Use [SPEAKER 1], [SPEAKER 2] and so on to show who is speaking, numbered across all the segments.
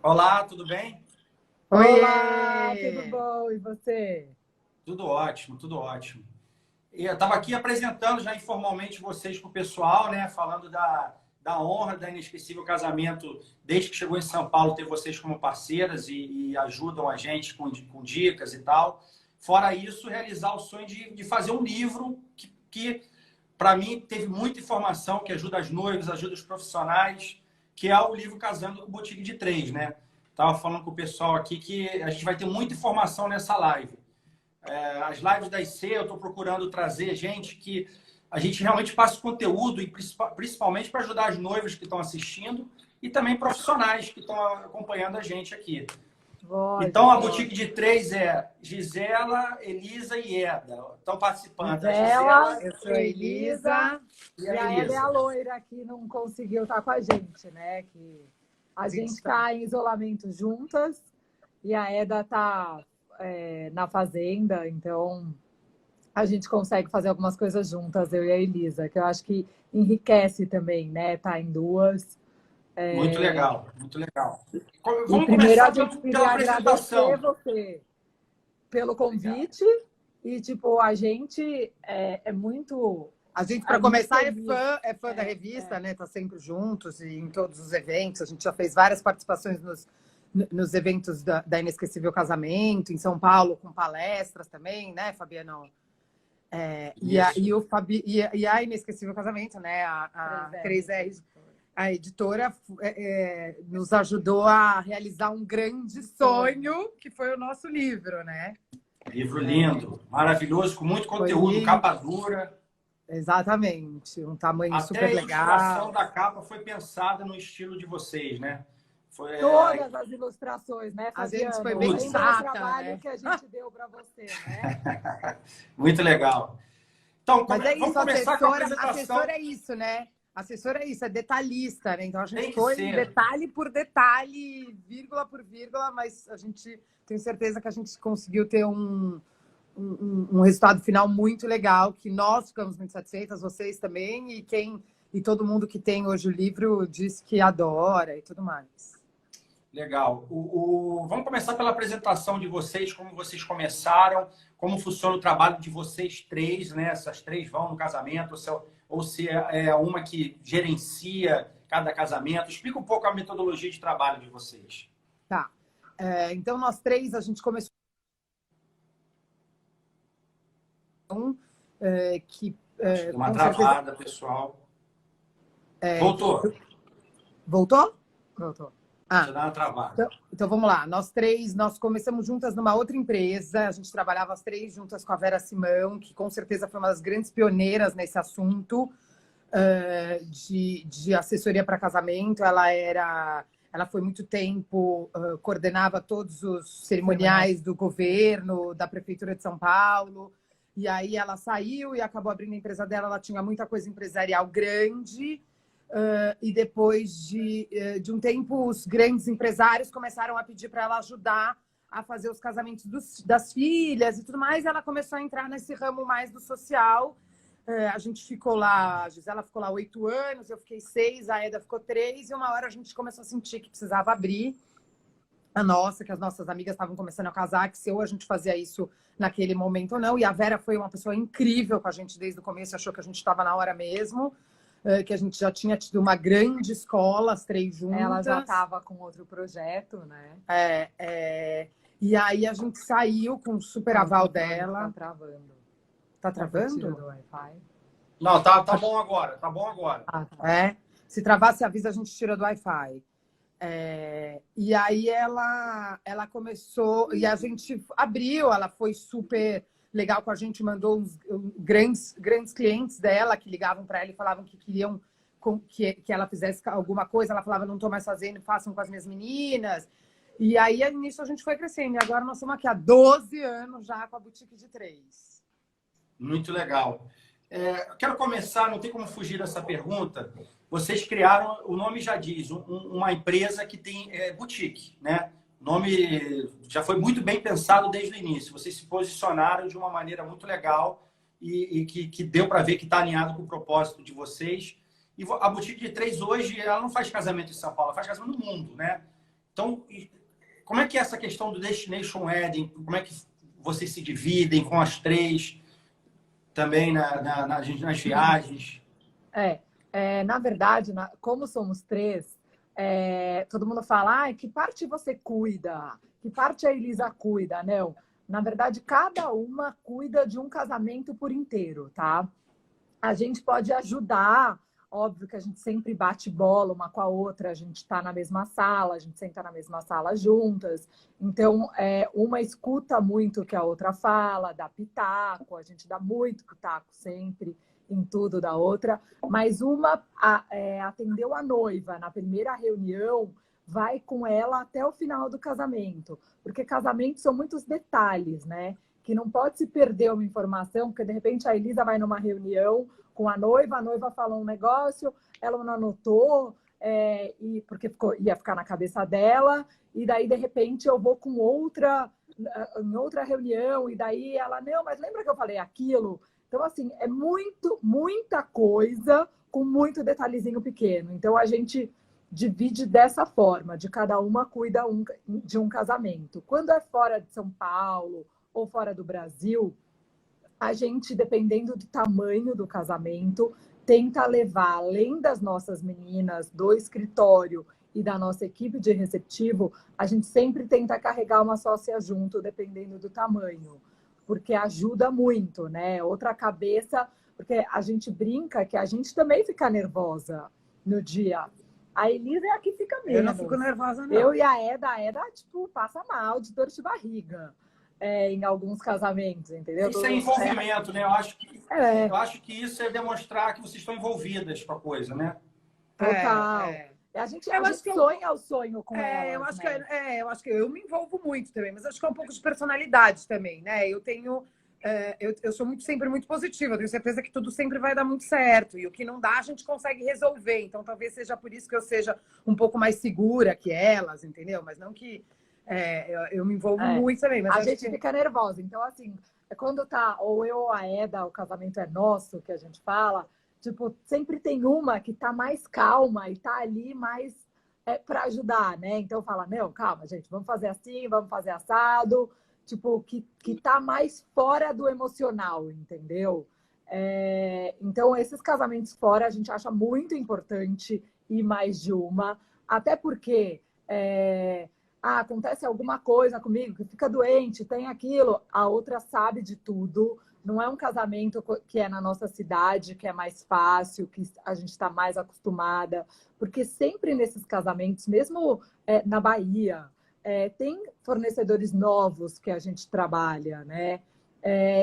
[SPEAKER 1] Olá, tudo bem?
[SPEAKER 2] Olá, tudo
[SPEAKER 3] Oiê!
[SPEAKER 2] bom? E você?
[SPEAKER 1] Tudo ótimo, tudo ótimo. E eu estava aqui apresentando já informalmente vocês para o pessoal, né? Falando da honra da Inesquecível Casamento, desde que chegou em São Paulo, ter vocês como parceiras e ajudam a gente com dicas e tal. Fora isso, realizar o sonho de fazer um livro que para mim, teve muita informação que ajuda as noivas, ajuda os profissionais, que é o livro Casando com Boutique de Três, né? Estava falando com o pessoal aqui que a gente vai ter muita informação nessa live. As lives da IC, eu estou procurando trazer gente que a gente realmente passe conteúdo, e principalmente para ajudar as noivas que estão assistindo e também profissionais que estão acompanhando a gente aqui. Então, a
[SPEAKER 2] Lógico.
[SPEAKER 1] boutique de três é Gisela, Elisa e Eda. Estão participando. A
[SPEAKER 2] Gisela,
[SPEAKER 1] Gisela
[SPEAKER 3] Eu sou a
[SPEAKER 2] Elisa
[SPEAKER 3] Elisa.
[SPEAKER 1] e
[SPEAKER 2] e
[SPEAKER 1] a
[SPEAKER 2] a Eda é a
[SPEAKER 1] Elisa.
[SPEAKER 2] loira que não conseguiu estar com a gente, né? Que a gente está em isolamento juntas e a Eda está na fazenda, então a gente consegue fazer algumas coisas juntas, eu e a Elisa, que eu acho que enriquece também, né? Tá em duas.
[SPEAKER 1] Muito legal, muito legal.
[SPEAKER 2] E
[SPEAKER 1] Vamos
[SPEAKER 2] primeiro a
[SPEAKER 1] começar
[SPEAKER 2] gente
[SPEAKER 1] pela
[SPEAKER 2] queria agradecer
[SPEAKER 1] apresentação.
[SPEAKER 2] você pelo
[SPEAKER 1] Obrigado.
[SPEAKER 2] convite. E, tipo, a gente é muito.
[SPEAKER 3] A gente,
[SPEAKER 2] É
[SPEAKER 3] para
[SPEAKER 2] muito
[SPEAKER 3] começar,
[SPEAKER 2] feliz.
[SPEAKER 3] é fã da revista, né? Tá sempre juntos e em todos os eventos. A gente já fez várias participações nos eventos da Inesquecível Casamento, em São Paulo, com palestras também, né, Fabiano?
[SPEAKER 1] Isso.
[SPEAKER 3] E a Inesquecível Casamento, né? A 3R, a editora, nos ajudou a realizar um grande sonho, que foi o nosso livro, né?
[SPEAKER 1] Livro lindo, maravilhoso, com muito
[SPEAKER 3] Foi
[SPEAKER 1] conteúdo,
[SPEAKER 3] lindo.
[SPEAKER 1] capa dura.
[SPEAKER 3] Exatamente, um tamanho
[SPEAKER 1] Até a
[SPEAKER 3] super
[SPEAKER 1] ilustração
[SPEAKER 3] legal.
[SPEAKER 1] da capa foi pensada no estilo de vocês, né? Foi
[SPEAKER 2] Todas as ilustrações, né,
[SPEAKER 3] A gente foi
[SPEAKER 2] Fabiano?
[SPEAKER 3] bem
[SPEAKER 1] tudo.
[SPEAKER 2] Lembra o
[SPEAKER 3] chata,
[SPEAKER 2] trabalho
[SPEAKER 3] né?
[SPEAKER 2] que a gente deu para você, né?
[SPEAKER 1] Muito legal. Então,
[SPEAKER 3] Mas é
[SPEAKER 1] vamos
[SPEAKER 3] isso,
[SPEAKER 1] começar com a
[SPEAKER 3] assessora
[SPEAKER 1] apresentação.
[SPEAKER 3] é isso, né? Assessora é isso, é detalhista, né? Então a
[SPEAKER 1] Tem
[SPEAKER 3] gente
[SPEAKER 1] que
[SPEAKER 3] foi
[SPEAKER 1] ser.
[SPEAKER 3] detalhe por detalhe, vírgula por vírgula, mas a gente tem certeza que a gente conseguiu ter um resultado final muito legal, que nós ficamos muito satisfeitas, vocês também, e todo mundo que tem hoje o livro diz que adora e tudo mais.
[SPEAKER 1] Legal. Vamos começar pela apresentação de vocês, como vocês começaram, como funciona o trabalho de vocês três, né? Essas três vão no casamento, ou se é uma que gerencia cada casamento. Explica um pouco a metodologia de trabalho de vocês.
[SPEAKER 3] Tá. Então, nós três, a gente começou que
[SPEAKER 1] Acho que deu uma
[SPEAKER 3] com certeza.
[SPEAKER 1] travada, pessoal. Voltou.
[SPEAKER 3] Voltou?
[SPEAKER 2] Voltou.
[SPEAKER 1] Deixa
[SPEAKER 3] Ah,
[SPEAKER 1] eu dar uma travada.
[SPEAKER 3] então vamos lá. Nós três, nós começamos juntas numa outra empresa. A gente trabalhava as três juntas com a Vera Simão, que com certeza foi uma das grandes pioneiras nesse assunto de assessoria para casamento. Ela foi muito tempo, coordenava todos os cerimoniais do governo, da Prefeitura de São Paulo. E aí ela saiu e acabou abrindo a empresa dela. Ela tinha muita coisa empresarial grande. E depois de um tempo, os grandes empresários começaram a pedir para ela ajudar a fazer os casamentos das filhas e tudo mais. E ela começou a entrar nesse ramo mais do social. A gente ficou lá, a Gisela ficou lá 8 anos, eu fiquei 6, a Eda ficou 3, e uma hora a gente começou a sentir que precisava abrir que as nossas amigas estavam começando a casar, que se ou a gente fazia isso naquele momento ou não. E a Vera foi uma pessoa incrível com a gente desde o começo, achou que a gente estava na hora mesmo, que a gente já tinha tido uma grande escola, as três juntas.
[SPEAKER 2] Ela já estava com outro projeto, né?
[SPEAKER 3] E aí a gente saiu com o super aval dela.
[SPEAKER 2] Tá travando.
[SPEAKER 3] Tá travando?
[SPEAKER 2] Do Wi-Fi.
[SPEAKER 1] Não, tá bom agora. Tá bom agora.
[SPEAKER 2] Ah, tá.
[SPEAKER 3] Se travar, se avisa, a gente tira do Wi-Fi. E aí ela começou, e a gente abriu, ela foi super legal com a gente, mandou uns grandes clientes dela que ligavam para ela e falavam que queriam que ela fizesse alguma coisa. Ela falava, não estou mais fazendo, façam com as minhas meninas. E aí, nisso, a gente foi crescendo. E agora nós estamos aqui há 12 anos já com a Boutique de Três.
[SPEAKER 1] Muito legal. Quero começar, não tem como fugir dessa pergunta. Vocês criaram, o nome já diz, uma empresa que tem boutique, né? O nome já foi muito bem pensado desde o início. Vocês se posicionaram de uma maneira muito legal e que deu para ver que está alinhado com o propósito de vocês. E a Boutique de Três hoje, ela não faz casamento em São Paulo, ela faz casamento no mundo, né? Então, como é que é essa questão do Destination Wedding? Como é que vocês se dividem com as três também nas viagens?
[SPEAKER 2] Na verdade, como somos três, todo mundo fala, que parte você cuida? Que parte a Elisa cuida? Não. Na verdade, cada uma cuida de um casamento por inteiro, tá? A gente pode ajudar, óbvio que a gente sempre bate bola uma com a outra, a gente está na mesma sala, a gente senta na mesma sala juntas. Então, uma escuta muito o que a outra fala, dá pitaco, a gente dá muito pitaco sempre em tudo da outra, mas uma atendeu a noiva na primeira reunião, vai com ela até o final do casamento, porque casamentos são muitos detalhes, né? Que não pode se perder uma informação, porque de repente a Elisa vai numa reunião com a noiva fala um negócio, ela não anotou, porque ia ficar na cabeça dela, e daí de repente eu vou com em outra reunião, e daí ela, não, mas lembra que eu falei aquilo? Então, assim, é muita coisa com muito detalhezinho pequeno. Então, a gente divide dessa forma, de cada uma cuida de um casamento. Quando é fora de São Paulo ou fora do Brasil, a gente, dependendo do tamanho do casamento, tenta levar, além das nossas meninas, do escritório e da nossa equipe de receptivo, a gente sempre tenta carregar uma sócia junto, dependendo do tamanho, porque ajuda muito, né? Outra cabeça, porque a gente brinca que a gente também fica nervosa no dia. A Elisa é a que fica menos.
[SPEAKER 3] Eu não fico nervosa, não.
[SPEAKER 2] Eu e a Eda, tipo, passa mal de dor de barriga em alguns casamentos, entendeu?
[SPEAKER 1] Isso é envolvimento, né? Eu acho que isso é demonstrar que vocês estão envolvidas com a coisa, né?
[SPEAKER 2] Total. A gente sonha o sonho com elas,
[SPEAKER 3] eu acho que eu me envolvo muito também, mas acho que é um pouco de personalidade também, né? Eu tenho... eu sou sempre muito positiva, eu tenho certeza que tudo sempre vai dar muito certo, e o que não dá a gente consegue resolver, então talvez seja por isso que eu seja um pouco mais segura que elas, entendeu? Mas não que eu me envolvo muito também. Mas
[SPEAKER 2] a gente fica nervosa, então assim, quando tá ou eu ou a Eda, o casamento é nosso, que a gente fala, tipo, sempre tem uma que tá mais calma e tá ali mais para ajudar, né? Então fala, não, calma, gente, vamos fazer assim, vamos fazer assado, tipo, que tá mais fora do emocional, entendeu? Então, esses casamentos fora, a gente acha muito importante ir mais de uma, até porque acontece alguma coisa comigo, que fica doente, tem aquilo, a outra sabe de tudo, não é um casamento que é na nossa cidade, que é mais fácil, que a gente está mais acostumada, porque sempre nesses casamentos, mesmo na Bahia, tem fornecedores novos que a gente trabalha, né?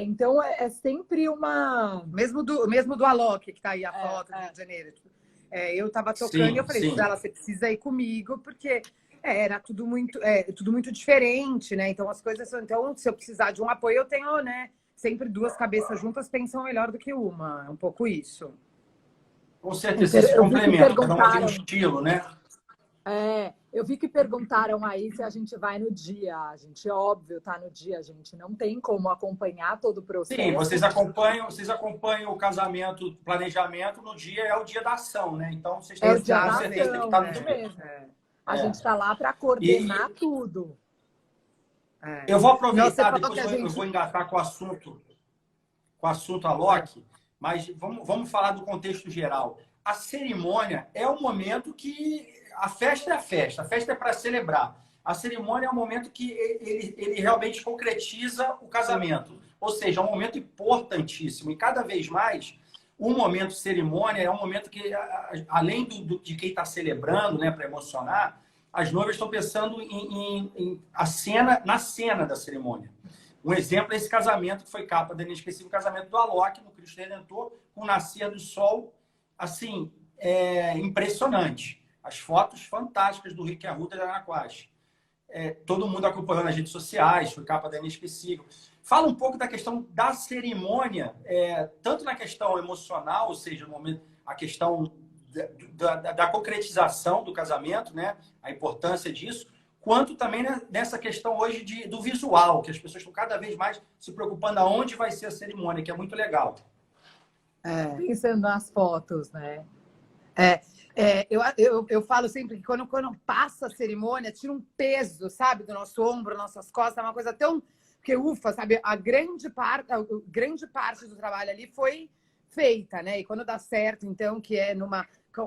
[SPEAKER 2] Então, sempre uma...
[SPEAKER 3] Mesmo do Alok, que está aí a foto do Rio de Janeiro. Eu estava tocando e eu falei, Gisela, você precisa ir comigo, porque era tudo muito diferente, né? Então, as coisas são... Então, se eu precisar de um apoio, eu tenho, né? Sempre duas cabeças juntas pensam melhor do que uma. É um pouco isso.
[SPEAKER 1] Com certeza, se complementam, cada uma tem um estilo, né?
[SPEAKER 2] Eu vi que perguntaram aí se a gente vai no dia. A gente, óbvio, tá no dia. A gente não tem como acompanhar todo o processo.
[SPEAKER 1] Sim, vocês acompanham o casamento, o planejamento, no dia é o dia da ação, né? Então, vocês têm certeza que está no dia.
[SPEAKER 2] Mesmo. A gente está lá para coordenar tudo.
[SPEAKER 1] Eu vou aproveitar, depois eu vou engatar com o assunto Alok, mas vamos falar do contexto geral. A cerimônia é o momento que... A festa é a festa é para celebrar. A cerimônia é o momento que ele realmente concretiza o casamento. Ou seja, é um momento importantíssimo. E cada vez mais, o momento cerimônia é um momento que, além de quem está celebrando, né, para emocionar, as noivas estão pensando na cena da cerimônia. Um exemplo é esse casamento que foi capa da Inesquecível, o casamento do Alok no Cristo Redentor, com o nascer do sol, assim, impressionante. As fotos fantásticas do Rick e a Ruta de Anaquache. Todo mundo acompanhou nas redes sociais, foi capa da Inesquecível. Fala um pouco da questão da cerimônia, tanto na questão emocional, ou seja, a questão da concretização do casamento, né? A importância disso, quanto também nessa questão hoje do visual, que as pessoas estão cada vez mais se preocupando aonde vai ser a cerimônia, que é muito legal.
[SPEAKER 2] Pensando nas fotos, né?
[SPEAKER 3] Eu falo sempre que quando passa a cerimônia, tira um peso, sabe, do nosso ombro, nossas costas, é uma coisa tão... Porque, ufa, sabe, a grande parte do trabalho ali foi feita, né? E quando dá certo, então, que é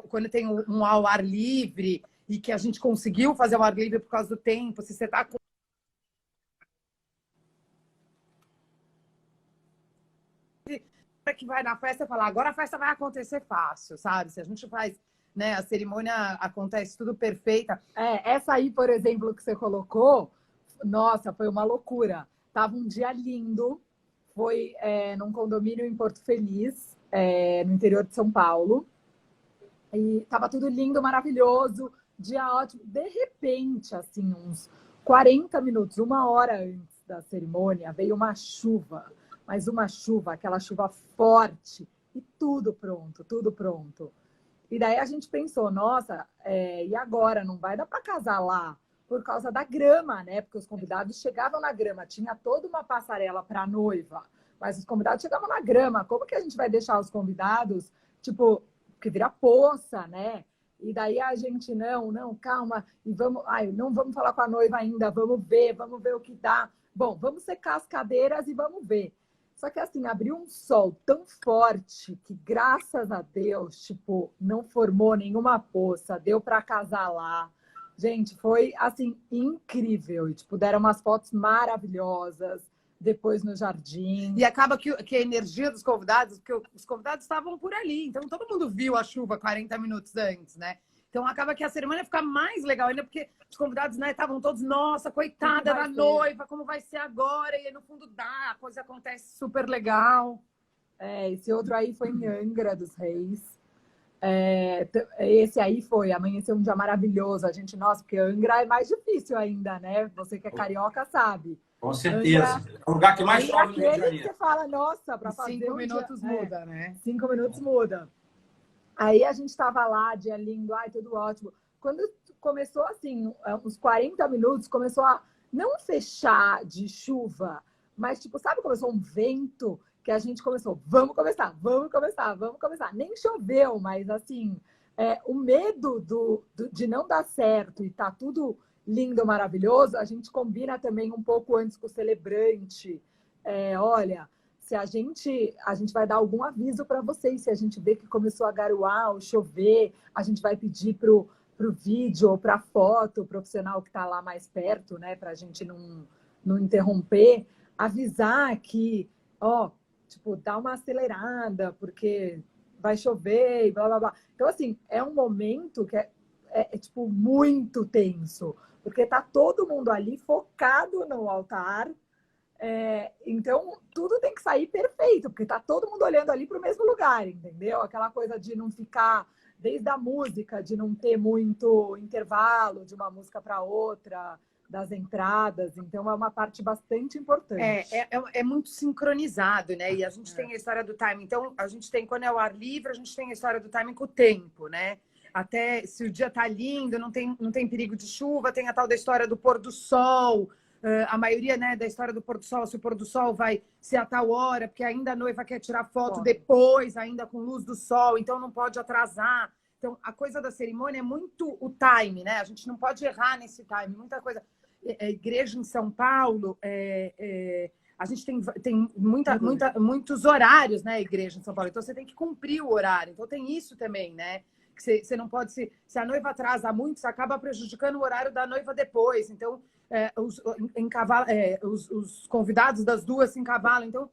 [SPEAKER 3] quando tem um ao ar livre e que a gente conseguiu fazer o ar livre por causa do tempo, se você está com... que vai na festa falar, agora a festa vai acontecer fácil, sabe? Se a gente faz, né, a cerimônia acontece tudo perfeita.
[SPEAKER 2] Essa aí, por exemplo, que você colocou, nossa, foi uma loucura. Tava um dia lindo, foi num condomínio em Porto Feliz, no interior de São Paulo, e tava tudo lindo, maravilhoso, dia ótimo. De repente, assim, uns 40 minutos, 1 hora antes da cerimônia, veio uma chuva, mas uma chuva, aquela chuva forte, e tudo pronto, tudo pronto. E daí a gente pensou, nossa, e agora? Não vai dar para casar lá por causa da grama, né? Porque os convidados chegavam na grama, tinha toda uma passarela para a noiva, mas os convidados chegavam na grama. Como que a gente vai deixar os convidados, tipo, que vira poça, né? E daí a gente, não, calma, e vamos, não vamos falar com a noiva ainda, vamos ver o que dá. Bom, vamos secar as cadeiras e vamos ver. Só que assim, abriu um sol tão forte que, graças a Deus, tipo, não formou nenhuma poça, deu para casar lá. Gente, foi assim, incrível. E, tipo, deram umas fotos maravilhosas depois no jardim.
[SPEAKER 3] E acaba que a energia dos convidados, porque os convidados estavam por ali, então todo mundo viu a chuva 40 minutos antes, né? Então acaba que a cerimônia fica mais legal ainda, porque os convidados, né, estavam todos, nossa, coitada da noiva, como vai ser agora? E aí, no fundo a coisa acontece super legal.
[SPEAKER 2] Esse outro aí foi em Angra dos Reis. Esse aí amanheceu um dia maravilhoso. A gente, nossa, porque Angra é mais difícil ainda, né? Você que é carioca sabe.
[SPEAKER 1] Com certeza.
[SPEAKER 2] Angra,
[SPEAKER 1] é o lugar que mais chove no Rio de
[SPEAKER 2] aquele que
[SPEAKER 1] Janeiro.
[SPEAKER 2] você fala, nossa, para fazer
[SPEAKER 3] 5 minutos muda, né?
[SPEAKER 2] 5 minutos muda. Aí a gente estava lá, dia lindo, tudo ótimo. Quando começou assim, uns 40 minutos, começou a não fechar de chuva, mas tipo, sabe, começou um vento que a gente começou, vamos começar. Nem choveu, mas assim, o medo de não dar certo e tá tudo lindo, maravilhoso, a gente combina também um pouco antes com o celebrante. Olha, se a gente vai dar algum aviso para vocês, se a gente vê que começou a garoar ou chover, a gente vai pedir para o vídeo ou para a foto, o profissional que está lá mais perto, né, para a gente não interromper, avisar que, tipo, dá uma acelerada, porque vai chover e blá, blá, blá. Então, assim, é um momento que tipo, muito tenso, porque tá todo mundo ali focado no altar. Então, tudo tem que sair perfeito, porque tá todo mundo olhando ali para o mesmo lugar, entendeu? Aquela coisa de não ficar, desde a música, de não ter muito intervalo de uma música para outra, das entradas. Então, é uma parte bastante importante.
[SPEAKER 3] É muito sincronizado, né? E a gente tem a história do timing. Então, a gente tem, quando é o ar livre, a gente tem a história do timing com o tempo, né? Até se o dia tá lindo, não tem perigo de chuva, tem a tal da história do pôr do sol. A maioria, né, da história do pôr do sol, se o pôr do sol vai ser a tal hora, porque ainda a noiva quer tirar foto depois, ainda com luz do sol, então não pode atrasar. Então, a coisa da cerimônia é muito o time, né? A gente não pode errar nesse time. Muita coisa. Igreja em São Paulo, a gente tem muitos horários, né, igreja em São Paulo. Então, você tem que cumprir o horário. Então, tem isso também, né? Que você não pode... Se a noiva atrasa muito, você acaba prejudicando o horário da noiva depois. Então, os convidados das duas se encavalam. Então,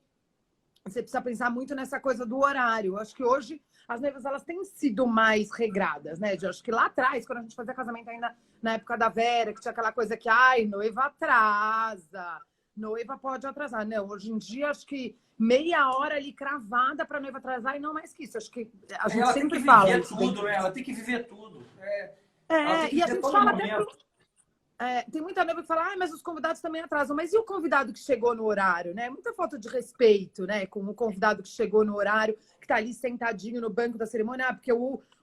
[SPEAKER 3] você precisa pensar muito nessa coisa do horário. Eu acho que hoje as noivas elas têm sido mais regradas, né? Eu acho que lá atrás, quando a gente fazia casamento ainda na época da Vera, que tinha aquela coisa que, noiva atrasa, noiva pode atrasar. Não, hoje em dia, acho que meia hora ali cravada para noiva atrasar e não mais que isso. Acho que a gente sempre fala.
[SPEAKER 1] Ela tem que viver tudo, né? Ela tem que viver tudo.
[SPEAKER 3] E a gente fala até tem muita noiva que fala, mas os convidados também atrasam. Mas e o convidado que chegou no horário, né? Muita falta de respeito, né? Com o convidado que chegou no horário, que tá ali sentadinho no banco da cerimônia, porque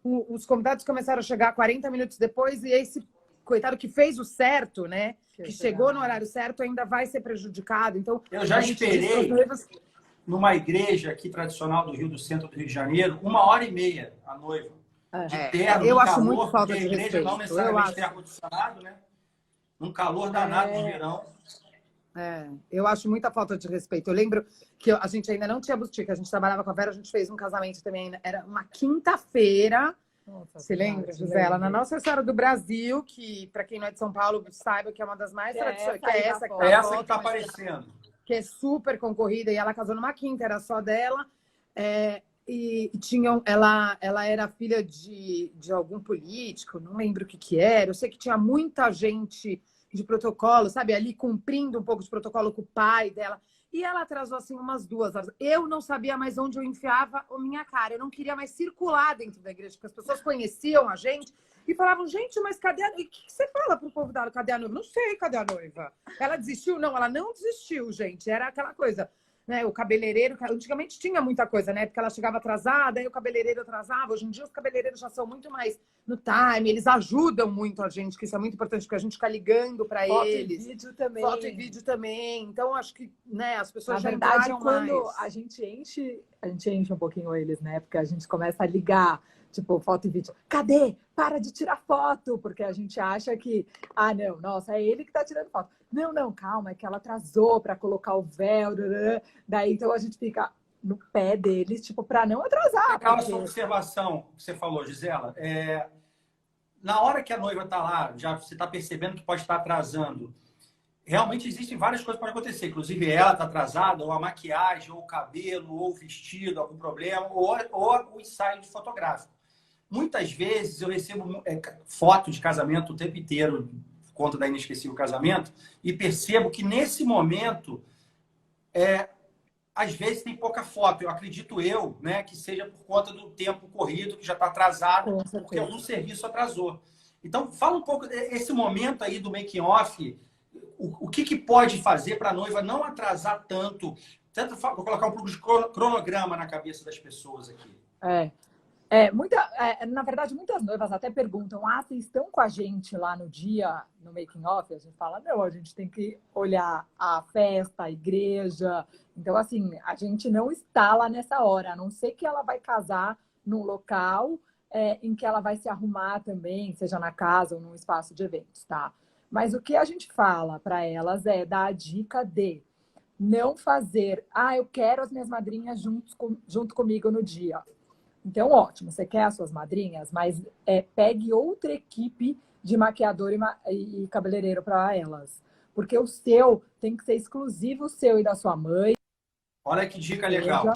[SPEAKER 3] os convidados começaram a chegar 40 minutos depois e esse coitado que fez o certo, né? Que chegou no horário certo ainda vai ser prejudicado. Então,
[SPEAKER 1] eu já esperei numa igreja aqui tradicional do Rio, do centro do Rio de Janeiro, 1h30 a noiva. de
[SPEAKER 3] É,
[SPEAKER 1] terno,
[SPEAKER 3] eu
[SPEAKER 1] no
[SPEAKER 3] acho
[SPEAKER 1] calor,
[SPEAKER 3] muito falta
[SPEAKER 1] porque a
[SPEAKER 3] de
[SPEAKER 1] igreja
[SPEAKER 3] respeito.
[SPEAKER 1] não
[SPEAKER 3] Eu
[SPEAKER 1] necessariamente tem
[SPEAKER 3] acho.
[SPEAKER 1] ar-condicionado, né? Num calor danado de verão.
[SPEAKER 3] Eu acho muita falta de respeito. Eu lembro que a gente ainda não tinha boutique, a gente trabalhava com a Vera, a gente fez um casamento também, era uma quinta-feira.
[SPEAKER 2] Nossa,
[SPEAKER 3] Você lembra,
[SPEAKER 2] verdade,
[SPEAKER 3] Gisela? Na
[SPEAKER 2] lembro.
[SPEAKER 3] Nossa Senhora do Brasil, que para quem não é de São Paulo saiba que é uma das mais tradicionais, que é essa que tá
[SPEAKER 1] É
[SPEAKER 3] a
[SPEAKER 1] essa que
[SPEAKER 3] foto,
[SPEAKER 1] está
[SPEAKER 3] mas
[SPEAKER 1] aparecendo.
[SPEAKER 3] que é super concorrida, e ela casou numa quinta, era só dela. E ela era filha de algum político, não lembro o que era. Eu sei que tinha muita gente de protocolo, sabe, ali cumprindo um pouco de protocolo com o pai dela. E ela atrasou assim umas 2 horas. Eu não sabia mais onde eu enfiava a minha cara. Eu não queria mais circular dentro da igreja, porque as pessoas conheciam a gente e falavam, gente, mas cadê a noiva? E o que você fala pro povo dela? Cadê a noiva? Não sei, cadê a noiva? Ela desistiu? Não, ela não desistiu, gente. Era aquela coisa, né? O cabeleireiro, antigamente tinha muita coisa, né? Porque ela chegava atrasada, aí o cabeleireiro atrasava. Hoje em dia os cabeleireiros já são muito mais no time, eles ajudam muito a gente, que isso é muito importante, porque a gente fica ligando para eles.
[SPEAKER 2] Foto e vídeo também.
[SPEAKER 3] Foto e vídeo também. Então, acho que, né, as pessoas
[SPEAKER 2] Na
[SPEAKER 3] já
[SPEAKER 2] verdade,
[SPEAKER 3] entraram
[SPEAKER 2] quando
[SPEAKER 3] mais.
[SPEAKER 2] a gente enche um pouquinho eles, né? Porque a gente começa a ligar, tipo, foto e vídeo. Cadê? Para de tirar foto! Porque a gente acha que, não, nossa, é ele que tá tirando foto. Não, não, calma, é que ela atrasou para colocar o véu. Daí, então, a gente fica no pé deles, tipo, para não atrasar.
[SPEAKER 1] Aquela
[SPEAKER 2] Porque...
[SPEAKER 1] sua observação que você falou, Gisela, na hora que a noiva está lá, já você está percebendo que pode estar atrasando. Realmente existem várias coisas que podem acontecer. Inclusive, ela está atrasada, ou a maquiagem, ou o cabelo, ou o vestido, algum problema, ou o ensaio de fotográfico. Muitas vezes eu recebo foto de casamento o tempo inteiro, por conta da Inesquecível Casamento, e percebo que nesse momento, às vezes tem pouca foto. Eu acredito né, que seja por conta do tempo corrido, que já está atrasado, porque algum serviço atrasou. Então, fala um pouco desse momento aí do making off. O que pode fazer para a noiva não atrasar tanto? Vou colocar um pouco de cronograma na cabeça das pessoas aqui.
[SPEAKER 2] Na verdade, muitas noivas até perguntam: vocês estão com a gente lá no dia, no making off? A gente fala: não, a gente tem que olhar a festa, a igreja. Então, assim, a gente não está lá nessa hora, a não ser que ela vai casar num local em que ela vai se arrumar também, seja na casa ou num espaço de eventos, tá? Mas o que a gente fala para elas é dar a dica de não fazer, eu quero as minhas madrinhas junto comigo no dia. Então, ótimo, você quer as suas madrinhas, mas pegue outra equipe de maquiador e cabeleireiro para elas. Porque o seu tem que ser exclusivo seu e da sua mãe.
[SPEAKER 1] Olha que dica legal.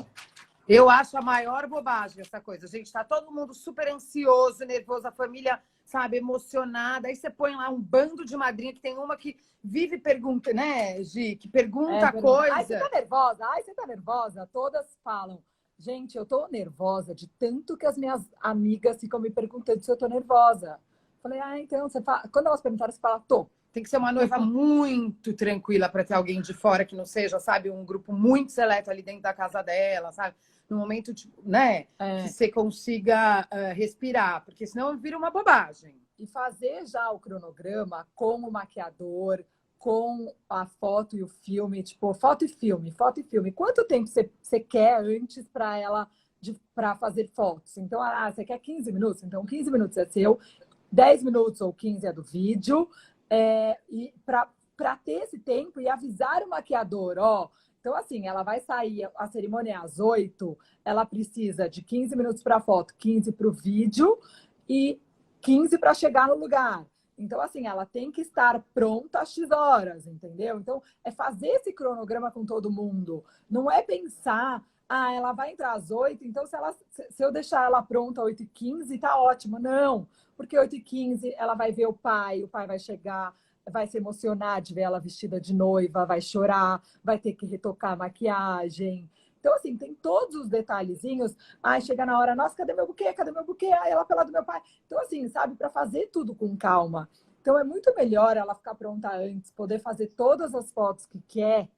[SPEAKER 3] Eu acho a maior bobagem essa coisa. Gente, tá todo mundo super ansioso, nervoso, a família, sabe, emocionada. Aí você põe lá um bando de madrinha, que tem uma que vive pergunta, né, Gi? Que pergunta coisa.
[SPEAKER 2] Ai, você tá nervosa? Ai, você tá nervosa? Todas falam. Gente, eu tô nervosa de tanto que as minhas amigas ficam me perguntando se eu tô nervosa. Falei, então, você fala... Quando elas perguntaram, você fala, tô.
[SPEAKER 3] Tem que ser uma noiva muito tranquila para ter alguém de fora que não seja, sabe, um grupo muito seleto ali dentro da casa dela, sabe? No momento, tipo, né, que você consiga respirar, porque senão vira uma bobagem.
[SPEAKER 2] E fazer já o cronograma com o maquiador, com a foto e o filme, tipo, foto e filme. Quanto tempo você quer antes para fazer fotos? Então, você quer 15 minutos? Então, 15 minutos é seu, 10 minutos ou 15 é do vídeo. E para ter esse tempo e avisar o maquiador, então, assim, ela vai sair, a cerimônia é às 8, ela precisa de 15 minutos para a foto, 15 para o vídeo e 15 para chegar no lugar. Então, assim, ela tem que estar pronta às X horas, entendeu? Então, é fazer esse cronograma com todo mundo. Não é pensar, ela vai entrar às 8, então se eu deixar ela pronta às 8h15, tá ótimo. Não, porque 8h15 ela vai ver o pai vai chegar, vai se emocionar de ver ela vestida de noiva, vai chorar, vai ter que retocar a maquiagem. Então, assim, tem todos os detalhezinhos. Chega na hora, nossa, cadê meu buquê? Cadê meu buquê? Ela pela do meu pai. Então, assim, sabe, para fazer tudo com calma. Então, é muito melhor ela ficar pronta antes, poder fazer todas as fotos que quer,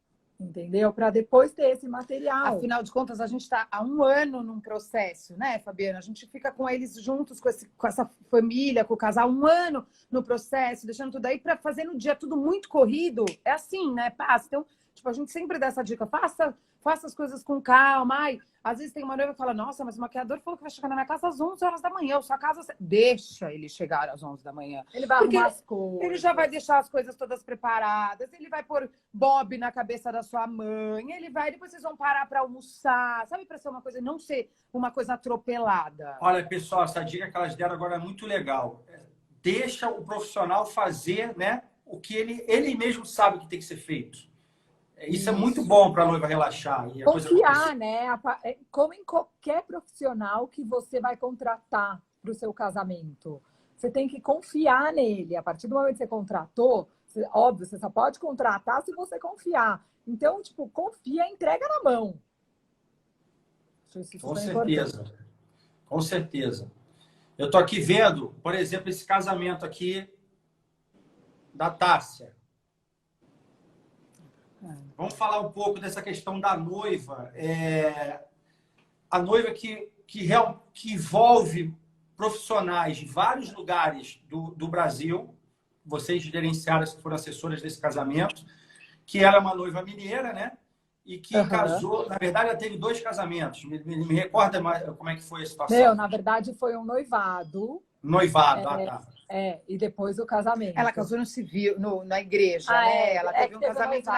[SPEAKER 2] entendeu? Para depois ter esse material.
[SPEAKER 3] Afinal de contas, a gente está há 1 ano num processo, né, Fabiana? A gente fica com eles juntos, com essa família, com o casal, 1 ano no processo, deixando tudo aí para fazer no dia tudo muito corrido. É assim, né? Passa. Então, Tipo, a gente sempre dá essa dica, faça as coisas com calma. Ai, às vezes tem uma noiva que fala, nossa, mas o maquiador falou que vai chegar na minha casa às 11 horas da manhã, sua casa... Deixa ele chegar às 11 da manhã.
[SPEAKER 2] Ele vai
[SPEAKER 3] Porque
[SPEAKER 2] arrumar as coisas.
[SPEAKER 3] ele já vai deixar as coisas todas preparadas, ele vai pôr bob na cabeça da sua mãe, ele vai, depois vocês vão parar para almoçar, sabe, para ser uma coisa, não ser uma coisa atropelada.
[SPEAKER 1] Olha, pessoal, essa dica que elas deram agora é muito legal. Deixa o profissional fazer, né, o que ele mesmo sabe que tem que ser feito. Isso é muito bom para a noiva relaxar. E a
[SPEAKER 2] confiar, né? Como em qualquer profissional que você vai contratar para o seu casamento. Você tem que confiar nele. A partir do momento que você contratou, óbvio, você só pode contratar se você confiar. Então, tipo, confia, entrega na mão.
[SPEAKER 1] Com certeza. Com certeza. Eu estou aqui vendo, por exemplo, esse casamento aqui da Tássia. Vamos falar um pouco dessa questão da noiva. A noiva que envolve profissionais de vários lugares do Brasil. Vocês gerenciaram, foram assessoras desse casamento. Que ela é uma noiva mineira, né? E que casou... Na verdade, ela teve 2 casamentos. Me recorda mais como é que foi a situação?
[SPEAKER 2] Na verdade, foi um noivado.
[SPEAKER 1] Noivado, tá.
[SPEAKER 2] E depois o casamento.
[SPEAKER 3] Ela casou no civil, na igreja, né? Ela teve um casamento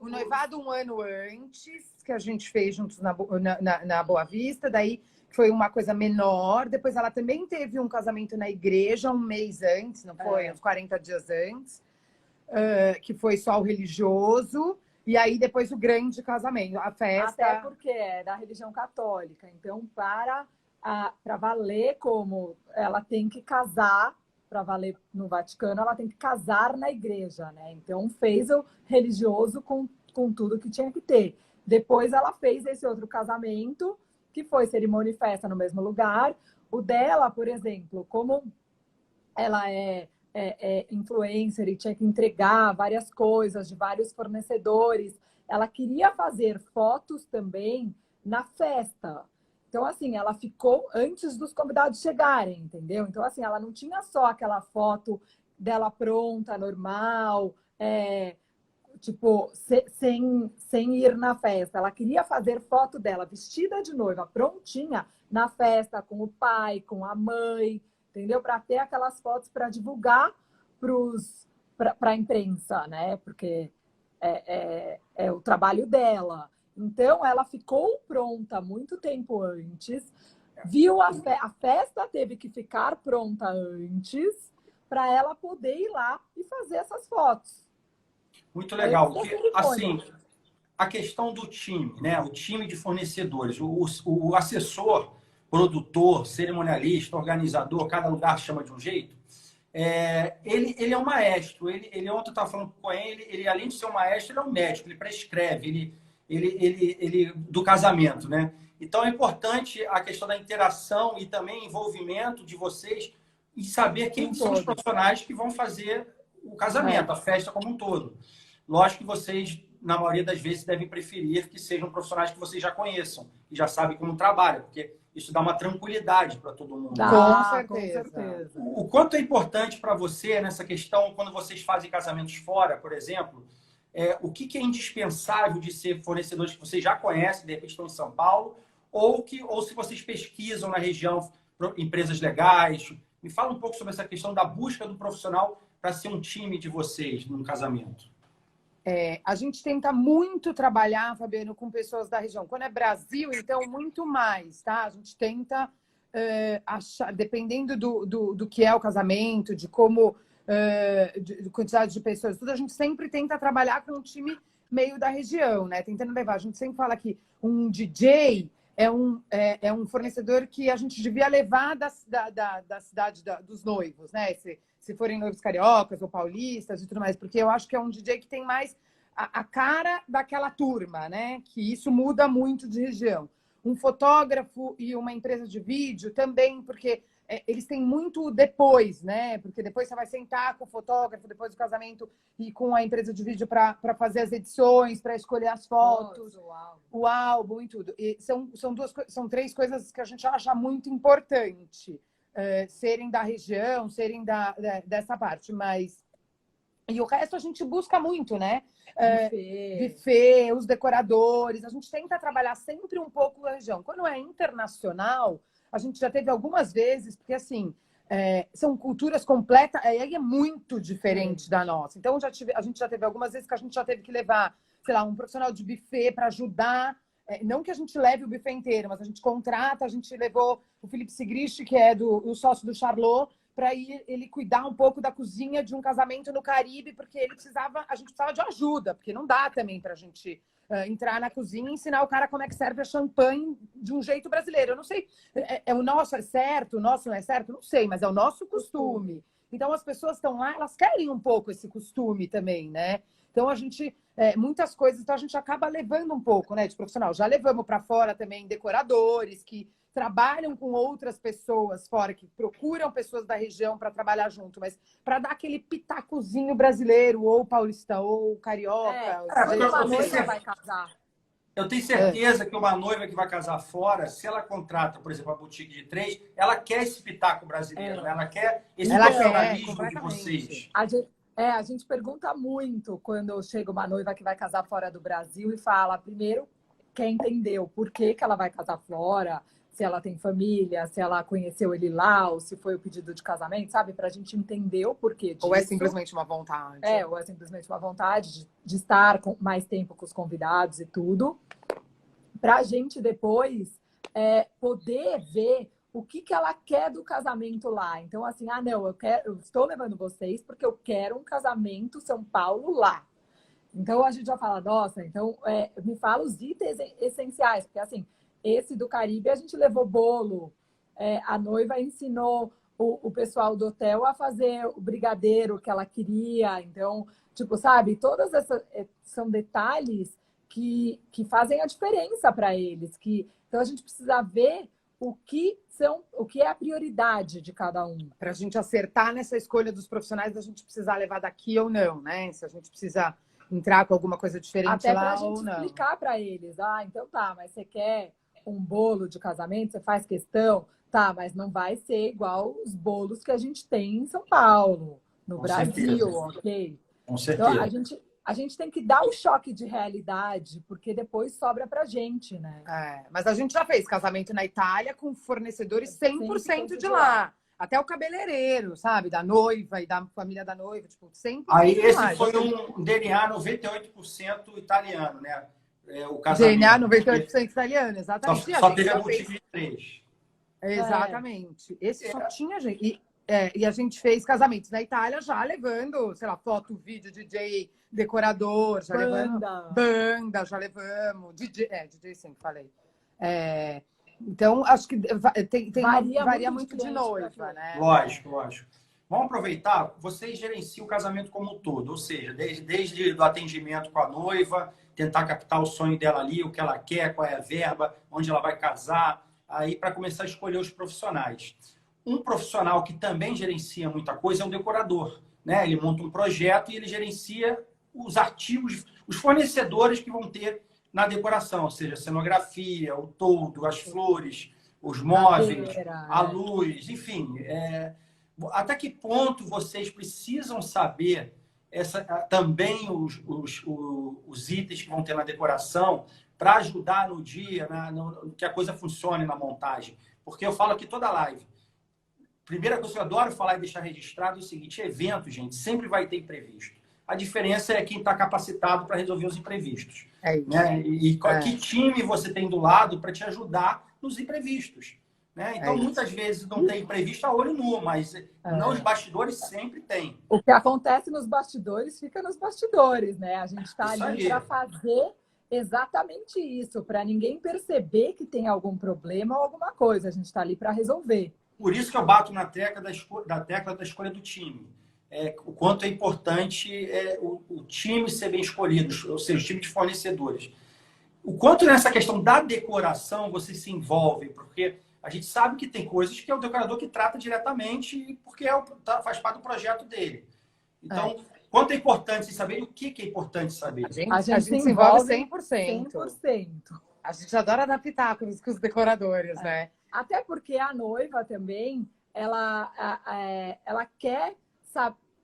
[SPEAKER 2] o
[SPEAKER 3] noivado um ano antes, que a gente fez juntos na Boa Vista, daí foi uma coisa menor. Depois ela também teve um casamento na igreja um mês antes, não foi? Uns 40 dias antes, que foi só o religioso. E aí depois o grande casamento, a festa.
[SPEAKER 2] Até porque é da religião católica. Então, para valer como ela tem que casar, para valer no Vaticano, ela tem que casar na igreja, né? Então, fez o religioso com tudo que tinha que ter. Depois, ela fez esse outro casamento, que foi cerimônia e festa no mesmo lugar. O dela, por exemplo, como ela é influencer e tinha que entregar várias coisas de vários fornecedores, ela queria fazer fotos também na festa. Então, assim, ela ficou antes dos convidados chegarem, entendeu? Então, assim, ela não tinha só aquela foto dela pronta, normal, tipo, sem ir na festa. Ela queria fazer foto dela vestida de noiva, prontinha, na festa, com o pai, com a mãe, entendeu? Para ter aquelas fotos para divulgar para a imprensa, né? Porque é o trabalho dela. Então, ela ficou pronta muito tempo antes, viu a festa teve que ficar pronta antes para ela poder ir lá e fazer essas fotos.
[SPEAKER 1] Muito legal. Porque, assim, a questão do time, né? O time de fornecedores, o assessor, produtor, cerimonialista, organizador, cada lugar chama de um jeito. Ele é um maestro. Ontem eu estava falando com ele, além de ser um maestro, ele é um médico, ele prescreve, ele do casamento, né? Então é importante a questão da interação e também envolvimento de vocês e saber quem são os profissionais que vão fazer o casamento, a festa como um todo. Lógico que vocês, na maioria das vezes, devem preferir que sejam profissionais que vocês já conheçam e já sabem como trabalham, porque isso dá uma tranquilidade para todo mundo.
[SPEAKER 3] Com certeza.
[SPEAKER 1] O quanto é importante para você nessa questão, quando vocês fazem casamentos fora, por exemplo, o que é indispensável de ser fornecedores que vocês já conhecem, de repente estão em São Paulo, ou se vocês pesquisam na região empresas legais. Me fala um pouco sobre essa questão da busca do profissional para ser um time de vocês num casamento.
[SPEAKER 3] A gente tenta muito trabalhar, Fabiano, com pessoas da região. Quando é Brasil, então, muito mais, tá? A gente tenta achar, dependendo do que é o casamento, de como, de quantidade de pessoas, tudo, a gente sempre tenta trabalhar com um time meio da região, né? Tentando levar. A gente sempre fala que um DJ é um fornecedor que a gente devia levar da cidade dos noivos, né? Se forem noivos cariocas ou paulistas e tudo mais, porque eu acho que é um DJ que tem mais a cara daquela turma, né? Que isso muda muito de região. Um fotógrafo e uma empresa de vídeo também, porque eles têm muito depois, né? Porque depois você vai sentar com o fotógrafo, depois do casamento, e com a empresa de vídeo para fazer as edições, para escolher as fotos, o álbum e tudo. E são 3 coisas que a gente acha muito importante. Serem da região, serem dessa parte, mas E o resto a gente busca muito, né?
[SPEAKER 2] Buffet.
[SPEAKER 3] Buffet, os decoradores. A gente tenta trabalhar sempre um pouco a região. Quando é internacional, a gente já teve algumas vezes, porque assim, são culturas completas, aí é muito diferente da nossa. Então, a gente já teve algumas vezes que a gente já teve que levar, sei lá, um profissional de buffet para ajudar. Não que a gente leve o buffet inteiro, mas a gente contrata, a gente levou o Felipe Sigrist, que é o sócio do Charlot, para ele cuidar um pouco da cozinha de um casamento no Caribe, porque a gente precisava de ajuda, porque não dá também para a gente entrar na cozinha e ensinar o cara como é que serve a champanhe de um jeito brasileiro. Eu não sei, o nosso é certo, o nosso não é certo? Não sei, mas é o nosso costume. Então, as pessoas estão lá, elas querem um pouco esse costume também, né? Então, a gente, muitas coisas, então a gente acaba levando um pouco, né, de profissional. Já levamos para fora também decoradores que trabalham com outras pessoas fora, que procuram pessoas da região para trabalhar junto, mas para dar aquele pitacozinho brasileiro, ou paulista, ou carioca.
[SPEAKER 2] Quando uma noiva vai casar.
[SPEAKER 1] Eu tenho certeza que uma noiva que vai casar fora, se ela contrata, por exemplo, a boutique de 3, ela quer esse pitaco brasileiro, né? Ela quer esse profissionalismo de vocês.
[SPEAKER 2] A gente pergunta muito quando chega uma noiva que vai casar fora do Brasil e fala, primeiro, quer entender o porquê que ela vai casar fora, se ela tem família, se ela conheceu ele lá, ou se foi o pedido de casamento, sabe? Para a gente entender o porquê disso.
[SPEAKER 3] Ou é simplesmente uma vontade.
[SPEAKER 2] Ou é simplesmente uma vontade de estar com mais tempo com os convidados e tudo. Para a gente depois poder ver o que ela quer do casamento lá. Então, assim, não, eu estou levando vocês porque eu quero um casamento São Paulo lá. Então, a gente já fala, nossa, então me fala os itens essenciais, porque assim, esse do Caribe a gente levou bolo, a noiva ensinou o pessoal do hotel a fazer o brigadeiro que ela queria. Então, tipo, sabe, todas essas são detalhes que fazem a diferença para eles. Então, a gente precisa ver o que é a prioridade de cada um.
[SPEAKER 3] Para a gente acertar nessa escolha dos profissionais, a gente precisar levar daqui ou não, né? Se a gente precisa entrar com alguma coisa diferente
[SPEAKER 2] até
[SPEAKER 3] lá
[SPEAKER 2] ou não. Até para a gente explicar para eles. Então tá, mas você quer um bolo de casamento? Você faz questão? Tá, mas não vai ser igual os bolos que a gente tem em São Paulo, no Brasil, ok?
[SPEAKER 1] Com certeza.
[SPEAKER 2] Então, a gente tem que dar o choque de realidade, porque depois sobra pra gente, né?
[SPEAKER 3] Mas a gente já fez casamento na Itália com fornecedores 100% de lá. Até o cabeleireiro, sabe? Da noiva e da família da noiva, tipo, 100%
[SPEAKER 1] Aí esse
[SPEAKER 3] lá.
[SPEAKER 1] foi um DNA 98% italiano, né? O casamento.
[SPEAKER 3] DNA 98% italiano, exatamente.
[SPEAKER 1] Só teve a boutique de 3.
[SPEAKER 3] Exatamente. Esse só tinha gente. E a gente fez casamentos na Itália já levando, sei lá, foto, vídeo, DJ, decorador, já levamos banda, já levamos DJ sim, falei. Então, acho que varia muito de noiva, né?
[SPEAKER 1] Lógico. Vamos aproveitar, vocês gerenciam o casamento como um todo, ou seja, desde o atendimento com a noiva, tentar captar o sonho dela ali, o que ela quer, qual é a verba, onde ela vai casar, aí para começar a escolher os profissionais. Um profissional que também gerencia muita coisa é um decorador, né? Ele monta um projeto e ele gerencia os artigos, os fornecedores que vão ter na decoração, ou seja, a cenografia, o toldo, as flores, os móveis, a luz, enfim. Até que ponto vocês precisam saber também os itens que vão ter na decoração para ajudar no dia, que a coisa funcione na montagem? Porque eu falo aqui toda live. Primeira coisa que eu adoro falar e deixar registrado é o seguinte: evento, gente, sempre vai ter imprevisto. A diferença é quem está capacitado para resolver os imprevistos. Né? E que time você tem do lado para te ajudar nos imprevistos. Né? Então, muitas vezes não tem imprevisto a olho nu, mas nos bastidores sempre tem.
[SPEAKER 2] O que acontece nos bastidores fica nos bastidores, né? A gente está ali para fazer exatamente isso, para ninguém perceber que tem algum problema ou alguma coisa. A gente está ali para resolver.
[SPEAKER 1] Por isso que eu bato na tecla da escolha do time. O quanto é importante o time ser bem escolhido, ou seja, o time de fornecedores. O quanto nessa questão da decoração você se envolve, porque a gente sabe que tem coisas que é o decorador que trata diretamente, porque faz parte do projeto dele. Então, quanto é importante saber e o que é importante saber?
[SPEAKER 3] A gente se envolve 100%.
[SPEAKER 2] 100%.
[SPEAKER 3] A gente adora adaptar com os decoradores, né?
[SPEAKER 2] Até porque a noiva também, ela quer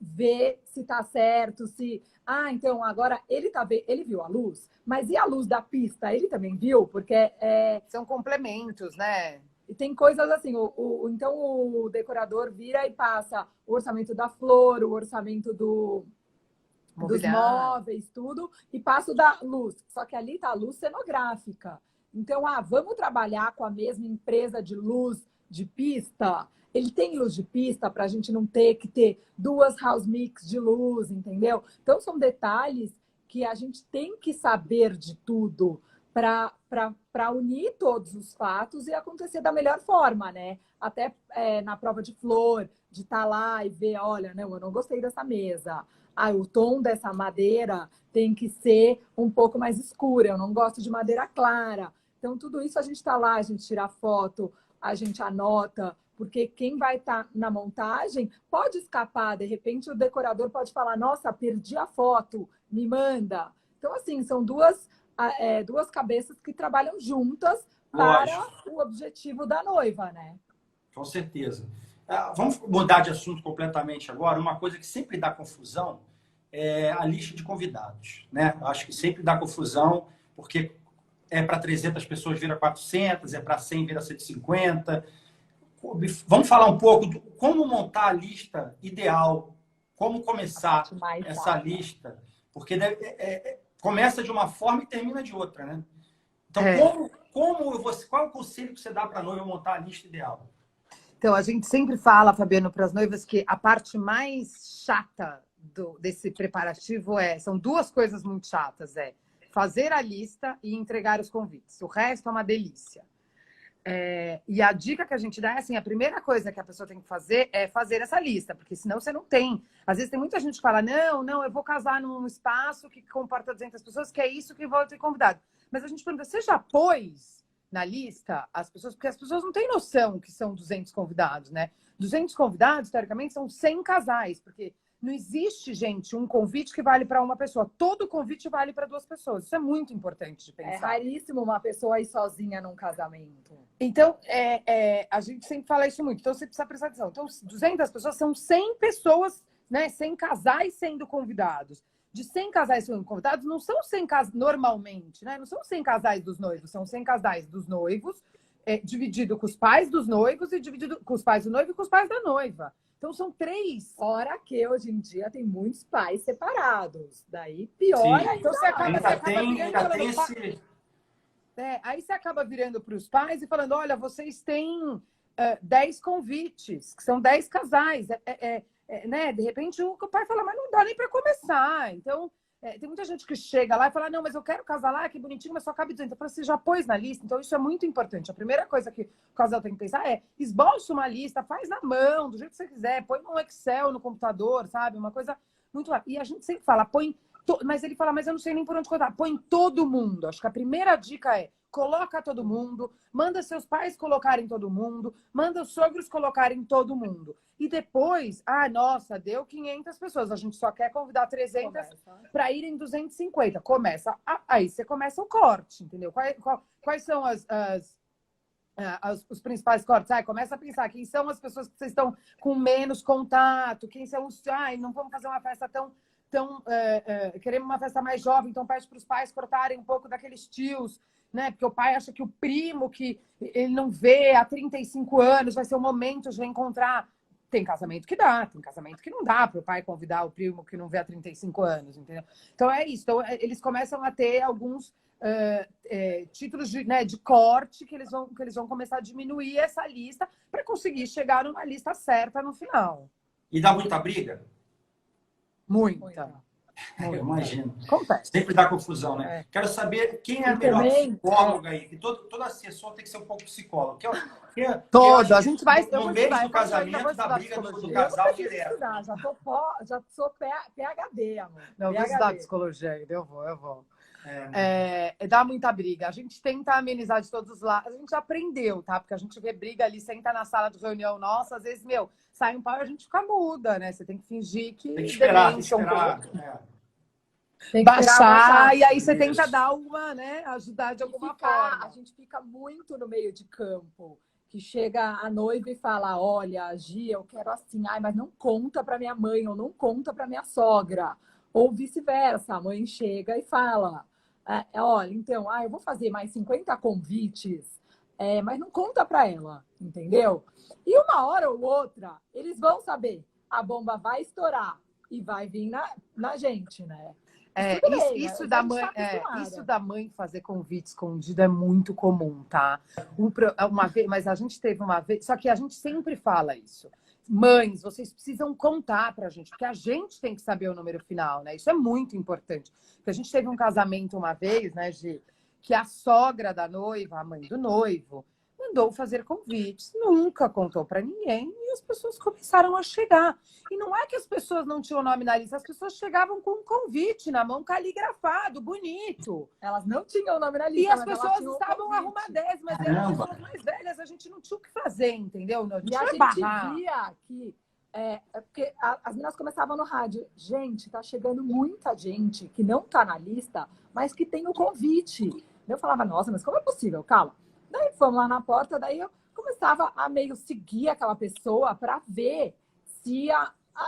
[SPEAKER 2] ver se tá certo, se... Ah, então agora ele viu a luz, mas e a luz da pista? Ele também viu? Porque
[SPEAKER 3] São complementos, né?
[SPEAKER 2] e tem coisas assim, então o decorador vira e passa o orçamento da flor, o orçamento dos móveis, tudo, e passa o da luz. Só que ali tá a luz cenográfica. Então, vamos trabalhar com a mesma empresa de luz de pista? Ele tem luz de pista para a gente não ter que ter duas house mix de luz, entendeu? Então, são detalhes que a gente tem que saber de tudo para unir todos os fatos e acontecer da melhor forma, né? Até na prova de flor, de estar lá e ver, olha, não, eu não gostei dessa mesa. O tom dessa madeira tem que ser um pouco mais escura, eu não gosto de madeira clara. Então, tudo isso a gente está lá, a gente tira foto, a gente anota, porque quem vai estar na montagem pode escapar, de repente o decorador pode falar, nossa, perdi a foto, me manda. Então, assim, são duas cabeças que trabalham juntas para o objetivo da noiva, né?
[SPEAKER 1] Com certeza. Vamos mudar de assunto completamente agora. Uma coisa que sempre dá confusão é a lista de convidados, né? Acho que sempre dá confusão, porque é para 300 pessoas vira 400, é para 100 vira 150. Vamos falar um pouco de como montar a lista ideal, como começar essa lista, porque começa de uma forma e termina de outra, né? Então, qual é o conselho que você dá para a noiva montar a lista ideal?
[SPEAKER 3] Então, a gente sempre fala, Fabiano, para as noivas que a parte mais chata desse preparativo são duas coisas muito chatas, fazer a lista e entregar os convites. O resto é uma delícia. E a dica que a gente dá é assim, a primeira coisa que a pessoa tem que fazer é fazer essa lista, porque senão você não tem. Às vezes tem muita gente que fala, não, eu vou casar num espaço que comporta 200 pessoas, que é isso que vou ter convidado. Mas a gente pergunta, você já pôs na lista as pessoas? Porque as pessoas não têm noção que são 200 convidados, né? 200 convidados, teoricamente, são 100 casais, porque não existe, gente, um convite que vale para uma pessoa. Todo convite vale para duas pessoas. Isso é muito importante de pensar.
[SPEAKER 2] É raríssimo uma pessoa ir sozinha num casamento.
[SPEAKER 3] Então, a gente sempre fala isso muito. Então, você precisa prestar atenção. Então, 200 pessoas são 100 pessoas, né? 100 casais sendo convidados. De 100 casais sendo convidados, não são 100 casais normalmente, né? Não são 100 casais dos noivos, são 100 casais dos noivos, dividido com os pais dos noivos e dividido com os pais do noivo e com os pais da noiva. Então, são 3.
[SPEAKER 2] Fora que hoje em dia tem muitos pais separados. Daí piora.
[SPEAKER 3] Então, você acaba aí você acaba virando para os pais e falando, olha, vocês têm 10 convites, que são 10 casais. Né? De repente, o pai fala, mas não dá nem para começar. Então, tem muita gente que chega lá e fala, não, mas eu quero casar lá, que bonitinho, mas só cabe 200. Então, você já pôs na lista, então isso é muito importante. A primeira coisa que o casal tem que pensar esboça uma lista, faz na mão, do jeito que você quiser, põe no Excel, no computador, sabe? Uma coisa muito... E a gente sempre fala, mas ele fala, mas eu não sei nem por onde contar. Põe todo mundo. Acho que a primeira dica coloca todo mundo, manda seus pais colocarem todo mundo, manda os sogros colocarem todo mundo. E depois, nossa, deu 500 pessoas, a gente só quer convidar 300 para irem 250. Aí você começa o corte, entendeu? Quais são os principais cortes? Começa a pensar quem são as pessoas que vocês estão com menos contato, quem são os... não vamos fazer uma festa queremos uma festa mais jovem, então pede para os pais cortarem um pouco daqueles tios, né? Porque o pai acha que o primo que ele não vê há 35 anos vai ser o momento de reencontrar. Tem casamento que dá, tem casamento que não dá para o pai convidar o primo que não vê há 35 anos, entendeu? Então é isso. Então, eles começam a ter alguns títulos de corte que eles vão começar a diminuir essa lista para conseguir chegar numa lista certa no final.
[SPEAKER 1] E dá muita briga?
[SPEAKER 3] Muita.
[SPEAKER 1] Eu imagino.
[SPEAKER 3] Acontece.
[SPEAKER 1] Sempre dá confusão, né? Quero saber quem é a melhor psicóloga aí. Que toda assessor tem que ser um pouco psicólogo.
[SPEAKER 3] A gente vai...
[SPEAKER 1] No meio do casamento, da briga do casal direto.
[SPEAKER 2] Já sou PhD, amor.
[SPEAKER 3] Não, vou estudar psicologia ainda. Eu vou. Dá muita briga. A gente tenta amenizar de todos os lados. A gente aprendeu, tá? Porque a gente vê briga ali, senta na sala de reunião nossa, às vezes, sai um pau e a gente fica muda, né? Você tem que fingir que...
[SPEAKER 1] Tem que esperar.
[SPEAKER 2] Tem que
[SPEAKER 3] baixar, e aí você tenta dar uma, né? Ajudar de alguma forma.
[SPEAKER 2] A gente fica muito no meio de campo. que chega a noiva e fala, olha, Gia, eu quero assim, ai, mas não conta para minha mãe ou não conta para minha sogra. Ou vice-versa, a mãe chega e fala, olha, então, eu vou fazer mais 50 convites, mas não conta para ela, entendeu? E uma hora ou outra, eles vão saber, a bomba vai estourar e vai vir na gente, né?
[SPEAKER 3] Isso da mãe fazer convite escondido é muito comum, tá? Uma vez, mas a gente teve uma vez, só que a gente sempre fala isso. Mães, vocês precisam contar pra gente, porque a gente tem que saber o número final, né? Isso é muito importante. Porque a gente teve um casamento uma vez, né, Gi, que a sogra da noiva, a mãe do noivo, mandou fazer convites, nunca contou para ninguém e as pessoas começaram a chegar. E não é que as pessoas não tinham nome na lista, as pessoas chegavam com um convite na mão, caligrafado, bonito.
[SPEAKER 2] Elas não tinham nome na lista.
[SPEAKER 3] E as pessoas estavam arrumadésimas, mas eram pessoas mais velhas, a gente não tinha o que fazer, entendeu?
[SPEAKER 2] E a gente via que porque as meninas começavam no rádio. Gente, tá chegando muita gente que não tá na lista, mas que tem o convite. Eu falava, nossa, mas como é possível? Calma. Daí fomos lá na porta, daí eu começava a meio seguir aquela pessoa para ver se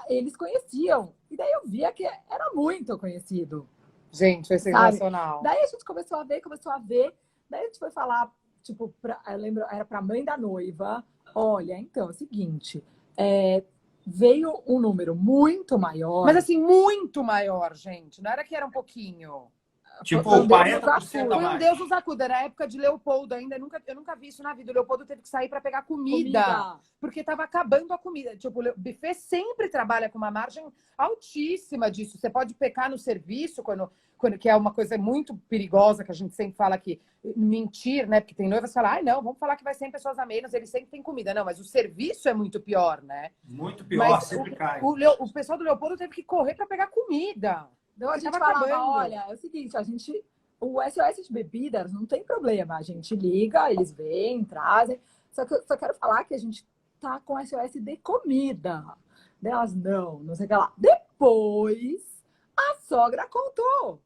[SPEAKER 2] eles conheciam. E daí eu via que era muito conhecido.
[SPEAKER 3] Gente, foi sensacional.
[SPEAKER 2] Daí a gente começou a ver. Daí a gente foi falar, tipo, eu lembro, era para a mãe da noiva. Olha, então, é o seguinte, veio um número muito maior.
[SPEAKER 3] Mas assim, muito maior, gente. Não era que era um pouquinho.
[SPEAKER 1] Tipo, 40% a mais.
[SPEAKER 3] Foi um Deus nos acuda. Era a época de Leopoldo ainda. Eu nunca vi isso na vida. O Leopoldo teve que sair para pegar comida. Porque estava acabando a comida. Tipo, o buffet sempre trabalha com uma margem altíssima disso. Você pode pecar no serviço, que é uma coisa muito perigosa, que a gente sempre fala que mentir, né? Porque tem noivas que falam, não, vamos falar que vai 100 pessoas a menos, eles sempre têm comida. Não, mas o serviço é muito pior, né?
[SPEAKER 1] Muito pior, mas sempre cai.
[SPEAKER 3] O pessoal do Leopoldo teve que correr para pegar comida.
[SPEAKER 2] Então a gente falava, olha, é o seguinte, o SOS de bebidas não tem problema, a gente liga, eles vêm, trazem, só quero falar que a gente tá com SOS de comida. Delas não sei o que lá. Depois, a sogra contou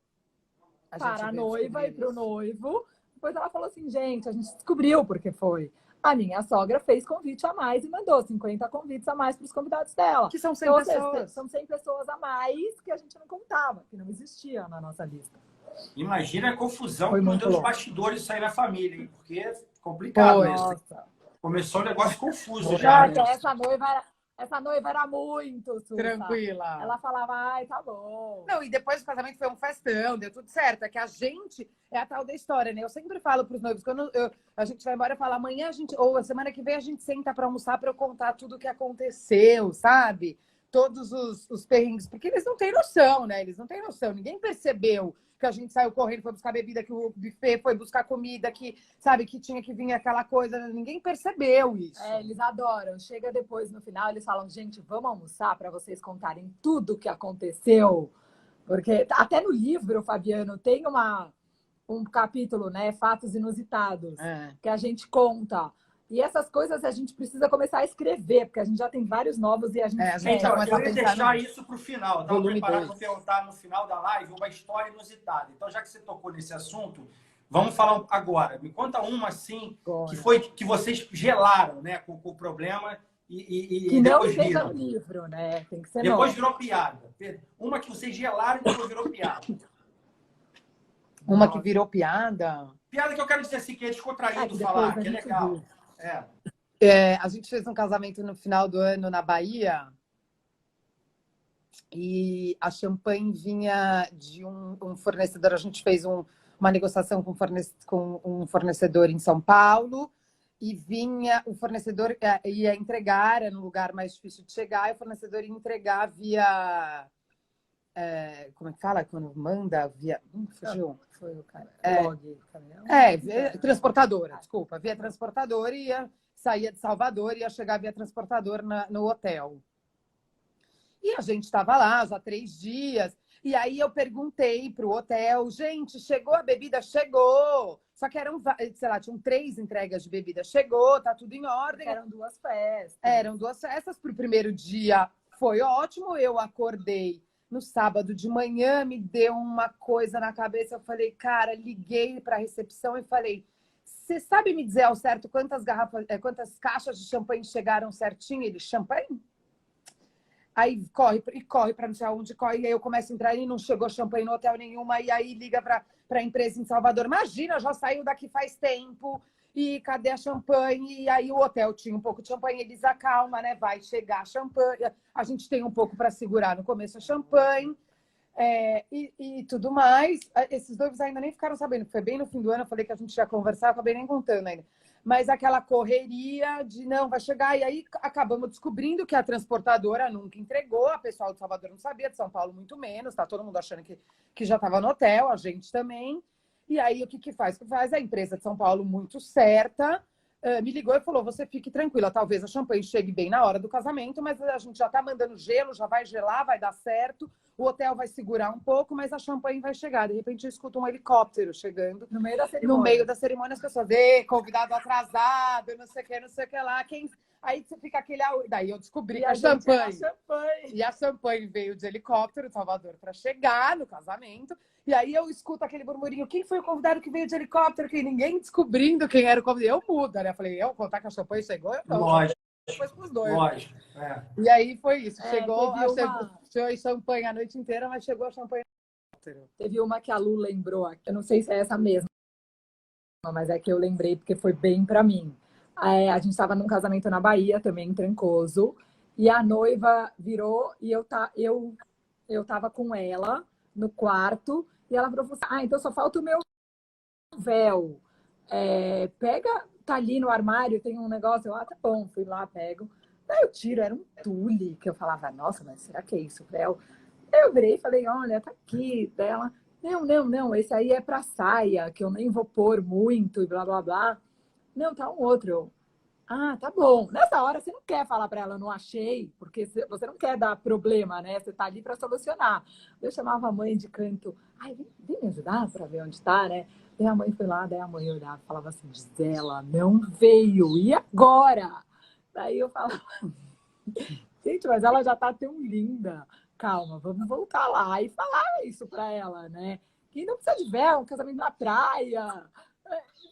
[SPEAKER 2] para a noiva e para o noivo, depois ela falou assim, gente, a gente descobriu porque foi. A minha sogra fez convite a mais e mandou 50 convites a mais para os convidados dela.
[SPEAKER 3] Que são 100 pessoas.
[SPEAKER 2] São 100 pessoas a mais que a gente não contava, que não existia na nossa lista.
[SPEAKER 1] Imagina a confusão que não deu os bastidores sair na família, hein? Porque é complicado isso. Começou um negócio confuso já.
[SPEAKER 2] Essa noiva era muito
[SPEAKER 3] tranquila.
[SPEAKER 2] Ela falava, ai, tá bom.
[SPEAKER 3] Não, e depois do casamento foi um festão, deu tudo certo. É que a gente é a tal da história, né? Eu sempre falo pros noivos, quando a gente vai embora, eu falo, amanhã ou a semana que vem a gente senta para almoçar para eu contar tudo o que aconteceu, sabe? Todos os perrengues, porque eles não têm noção, né? Eles não têm noção. Ninguém percebeu que a gente saiu correndo, foi buscar bebida, que o buffet foi buscar comida, que, sabe, que tinha que vir aquela coisa. Ninguém percebeu isso.
[SPEAKER 2] Eles adoram. Chega depois, no final, eles falam, gente, vamos almoçar para vocês contarem tudo o que aconteceu. Porque até no livro, Fabiano, tem um capítulo, né? Fatos inusitados, que a gente conta. E essas coisas a gente precisa começar a escrever, porque a gente já tem vários novos e a gente...
[SPEAKER 1] eu ia deixar isso para o final. Estava preparado para perguntar no final da live uma história inusitada. Então, já que você tocou nesse assunto, vamos falar agora. Me conta uma, assim, que vocês gelaram, né, com o problema e
[SPEAKER 2] que não esteja no livro, né? Tem que ser
[SPEAKER 1] depois virou piada. Uma que vocês gelaram e depois virou piada.
[SPEAKER 3] Uma que virou piada?
[SPEAKER 1] Piada que eu quero dizer assim, que é descontraído falar, que é legal.
[SPEAKER 3] A gente fez um casamento no final do ano na Bahia e a champanhe vinha de um fornecedor. A gente fez uma negociação com um fornecedor em São Paulo e vinha o fornecedor ia entregar, era no lugar mais difícil de chegar, e o fornecedor ia entregar via... como é que fala? Quando manda via... fugiu.
[SPEAKER 2] Foi o cara.
[SPEAKER 3] Transportadora, desculpa. Via transportadora e saía de Salvador e ia chegar via transportador no hotel. E a gente estava lá já 3 dias. E aí eu perguntei para o hotel, gente, chegou a bebida? Chegou! Só que eram, sei lá, tinham 3 entregas de bebida. Chegou, tá tudo em ordem.
[SPEAKER 2] Eram 2 festas.
[SPEAKER 3] Eram 2 festas. Pro primeiro dia foi ótimo. Eu acordei no sábado de manhã, me deu uma coisa na cabeça. Eu falei, cara, liguei para a recepção e falei, você sabe me dizer ao certo quantas caixas de champanhe chegaram certinho? Ele, champanhe? Aí corre para não sei aonde, corre. E aí eu começo a entrar e não chegou champanhe no hotel nenhuma. E aí liga para a empresa em Salvador. Imagina, já saiu daqui faz tempo. E cadê a champanhe? E aí o hotel tinha um pouco de champanhe. Eles acalma, né? Vai chegar champanhe. A gente tem um pouco para segurar no começo a champanhe. E tudo mais. Esses noivos ainda nem ficaram sabendo. Foi bem no fim do ano. Eu falei que a gente ia conversar. Eu acabei nem contando ainda. Mas aquela correria de não, vai chegar. E aí acabamos descobrindo que a transportadora nunca entregou. A pessoal de Salvador não sabia, de São Paulo muito menos. Tá todo mundo achando que já estava no hotel, a gente também. E aí o que faz? A empresa de São Paulo, muito certa, me ligou e falou, você fique tranquila, talvez a champanhe chegue bem na hora do casamento, mas a gente já tá mandando gelo, já vai gelar, vai dar certo. O hotel vai segurar um pouco, mas a champanhe vai chegar. De repente eu escuto um helicóptero chegando.
[SPEAKER 2] No meio da cerimônia.
[SPEAKER 3] No meio da cerimônia, as pessoas, convidado atrasado, não sei o que lá. Aí você fica aquele... Daí eu descobri que a champanhe. E a champanhe veio de helicóptero de Salvador para chegar no casamento. E aí eu escuto aquele murmurinho. Quem foi o convidado que veio de helicóptero? Que ninguém descobrindo quem era o convidado. Eu mudo, né? Eu falei, eu contar que a champanhe chegou? Eu não.
[SPEAKER 1] Lógico.
[SPEAKER 3] Depois pros dois.
[SPEAKER 1] Lógico.
[SPEAKER 3] E aí foi isso. Chegou champanhe a noite inteira, mas chegou a champanhe.
[SPEAKER 2] Teve uma que a Lu lembrou. Eu não sei se é essa mesma, mas é que eu lembrei porque foi bem para mim. A gente estava num casamento na Bahia, também em Trancoso, e a noiva virou e eu tava com ela no quarto, e ela falou assim, então só falta o meu véu. Pega, tá ali no armário, tem um negócio, tá bom, fui lá, pego. Daí eu tiro, era um tule, que eu falava, nossa, mas será que é isso, véu? Eu virei e falei, olha, tá aqui, dela. Não, esse aí é pra saia, que eu nem vou pôr muito, e blá, blá, blá. Não, tá um outro. Tá bom. Nessa hora, você não quer falar para ela, não achei, porque você não quer dar problema, né? Você tá ali para solucionar. Eu chamava a mãe de canto. Vem me ajudar para ver onde tá, né? Daí a mãe foi lá, daí a mãe olhava e falava assim, Gisela, não veio, e agora? Daí eu falava, gente, mas ela já tá tão linda. Calma, vamos voltar lá e falar isso para ela, né? Que não precisa de véu, um casamento na praia.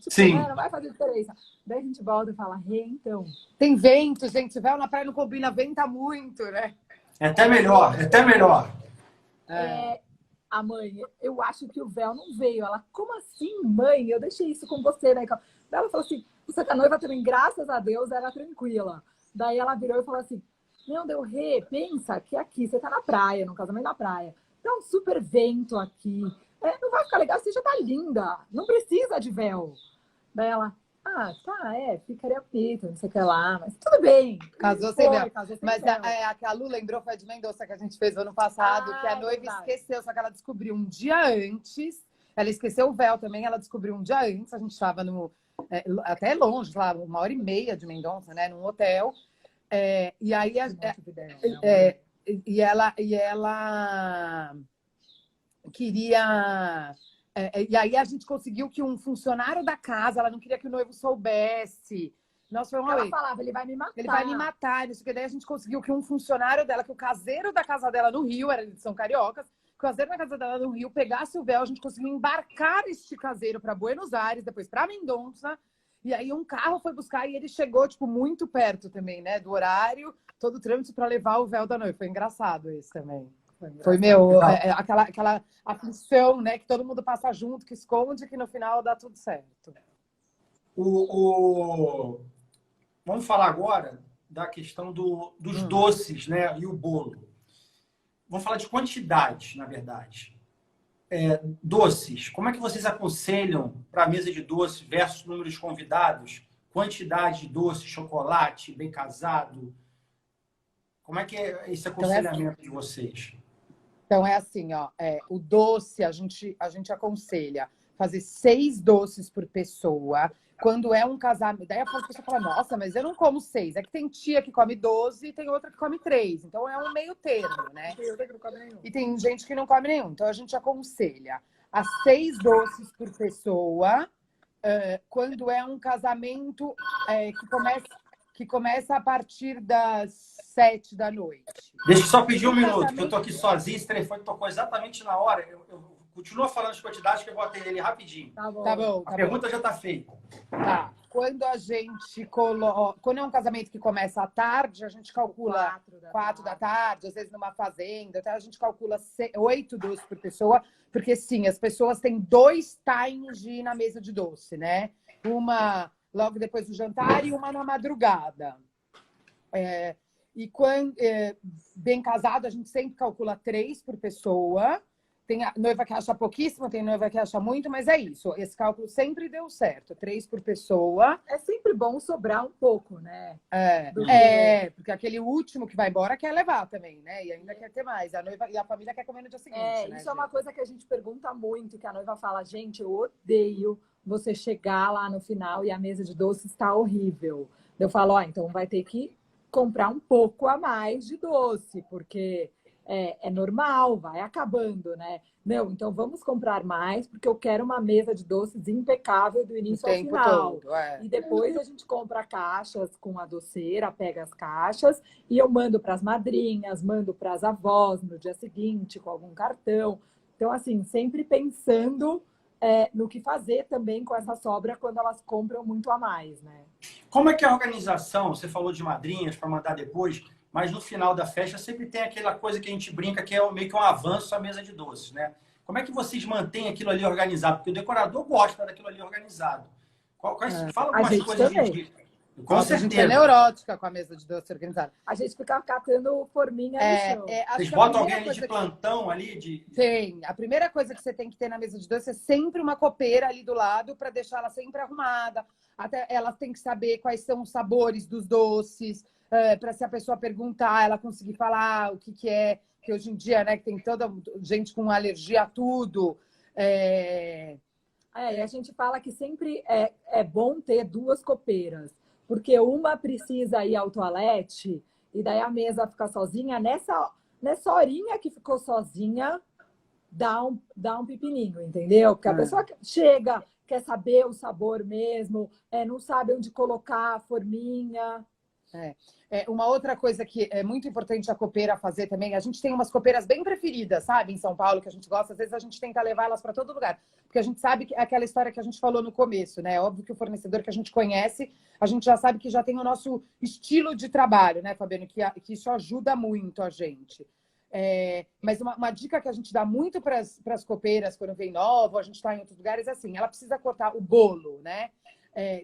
[SPEAKER 1] Sim.
[SPEAKER 2] Não vai fazer diferença. Daí a gente volta e fala, então.
[SPEAKER 3] Tem vento, gente. Véu na praia não combina, venta muito, né?
[SPEAKER 1] É até melhor, é até melhor.
[SPEAKER 2] A mãe, eu acho que o véu não veio. Ela, como assim, mãe? Eu deixei isso com você, né? Ela falou assim, você que a noiva também, graças a Deus, era tranquila. Daí ela virou e falou assim, não, pensa que aqui você tá na praia, no casamento na praia. Tá um super vento aqui. Não vai ficar legal, você já tá linda. Não precisa de véu. Daí ela, ficaria bonito, não sei o que lá, mas tudo bem.
[SPEAKER 3] Casou sem véu. Mas a que a Lu lembrou foi a de Mendonça, que a gente fez ano passado, que a noiva esqueceu, só que ela descobriu um dia antes. Ela esqueceu o véu também, ela descobriu um dia antes. A gente estava até longe, lá, 1h30 de Mendonça, né, num hotel. E aí ela queria... e aí a gente conseguiu que um funcionário da casa, ela não queria que o noivo soubesse. Nossa, foi uma
[SPEAKER 2] ela falava, ele vai me matar.
[SPEAKER 3] Ele vai me matar. Isso que daí a gente conseguiu que um funcionário dela, que o caseiro da casa dela no Rio, era de São Cariocas, que o caseiro da casa dela no Rio pegasse o véu, a gente conseguiu embarcar este caseiro para Buenos Aires, depois para Mendonça. E aí um carro foi buscar e ele chegou, tipo, muito perto também, né, do horário, todo o trâmite para levar o véu da noiva. Foi engraçado isso também. Foi aquela aflição, né? Que todo mundo passa junto, que esconde, que no final dá tudo certo.
[SPEAKER 1] Vamos falar agora da questão dos doces, né? E o bolo. Vamos falar de quantidade, na verdade. Doces. Como é que vocês aconselham para a mesa de doces versus número de convidados? Quantidade de doce, chocolate, bem casado? Como é que é esse aconselhamento de vocês?
[SPEAKER 3] Então, é assim, ó, o doce a gente aconselha fazer 6 doces por pessoa. Quando é um casamento, daí a pessoa fala, nossa, mas eu não como 6. É que tem tia que come 12 e tem outra que come 3. Então, é um meio termo, né?
[SPEAKER 2] Tem outra que não come nenhum.
[SPEAKER 3] E tem gente que não come nenhum. Então, a gente aconselha a 6 doces por pessoa. Quando é um casamento que começa a partir das 7 da noite.
[SPEAKER 1] Deixa eu só pedir um minuto, que eu tô aqui sozinho, esse telefone tocou exatamente na hora. Eu continua falando as quantidades que eu vou atender ele rapidinho.
[SPEAKER 2] Tá bom.
[SPEAKER 3] Tá bom,
[SPEAKER 1] A
[SPEAKER 3] tá
[SPEAKER 1] pergunta
[SPEAKER 3] bom.
[SPEAKER 1] já está feita.
[SPEAKER 3] Tá. Quando a gente coloca. Quando é um casamento que começa à tarde, a gente calcula 4 da tarde, às vezes numa fazenda, até a gente calcula 8 doces por pessoa, porque sim, as pessoas têm 2 times de ir na mesa de doce, né? Uma logo depois do jantar e uma na madrugada. E quando bem casado, a gente sempre calcula 3 por pessoa. Tem a noiva que acha pouquíssimo, tem noiva que acha muito, mas é isso. Esse cálculo sempre deu certo. 3 por pessoa.
[SPEAKER 2] É sempre bom sobrar um pouco, né?
[SPEAKER 3] Porque aquele último que vai embora quer levar também, né? E ainda quer ter mais. A noiva e a família quer comer no dia seguinte. Né,
[SPEAKER 2] Isso é uma coisa que a gente pergunta muito, que a noiva fala, gente, eu odeio você chegar lá no final e a mesa de doce está horrível. Eu falo, então vai ter que comprar um pouco a mais de doce, porque é normal, vai acabando, né? Não, então vamos comprar mais, porque eu quero uma mesa de doces impecável do início ao final.
[SPEAKER 3] Todo,
[SPEAKER 2] E depois a gente compra caixas com a doceira, pega as caixas e eu mando para as madrinhas, mando para as avós no dia seguinte, com algum cartão. Então, assim, sempre pensando no que fazer também com essa sobra quando elas compram muito a mais, né?
[SPEAKER 1] Como é que é a organização? Você falou de madrinhas para mandar depois, mas no final da festa sempre tem aquela coisa que a gente brinca que é meio que um avanço à mesa de doces, né? Como é que vocês mantêm aquilo ali organizado? Porque o decorador gosta daquilo ali organizado. Fala algumas coisas de... Com
[SPEAKER 3] Nossa,
[SPEAKER 1] certeza.
[SPEAKER 3] A gente é neurótica com a mesa de doce organizada.
[SPEAKER 2] A gente fica catando forminha no chão.
[SPEAKER 1] Vocês botam alguém ali de plantão ali?
[SPEAKER 3] Tem. A primeira coisa que você tem que ter na mesa de doce é sempre uma copeira ali do lado para deixar ela sempre arrumada. Até ela tem que saber quais são os sabores dos doces, para se a pessoa perguntar, ela conseguir falar o que é. Que hoje em dia, né, que tem toda gente com alergia a tudo.
[SPEAKER 2] E a gente fala que sempre é bom ter 2 copeiras, porque uma precisa ir ao toalete e daí a mesa fica sozinha. Nessa horinha que ficou sozinha, dá um pepininho, entendeu? Porque a pessoa chega, quer saber o sabor mesmo, não sabe onde colocar a forminha.
[SPEAKER 3] Uma outra coisa que é muito importante a copeira fazer também, a gente tem umas copeiras bem preferidas, sabe, em São Paulo, que a gente gosta, às vezes a gente tenta levar elas para todo lugar, porque a gente sabe que é aquela história que a gente falou no começo, né? Óbvio que o fornecedor que a gente conhece, a gente já sabe que já tem o nosso estilo de trabalho, né, Fabiano, que isso ajuda muito a gente. Mas uma dica que a gente dá muito para as copeiras quando vem nova, a gente está em outros lugares, é assim, ela precisa cortar o bolo, né?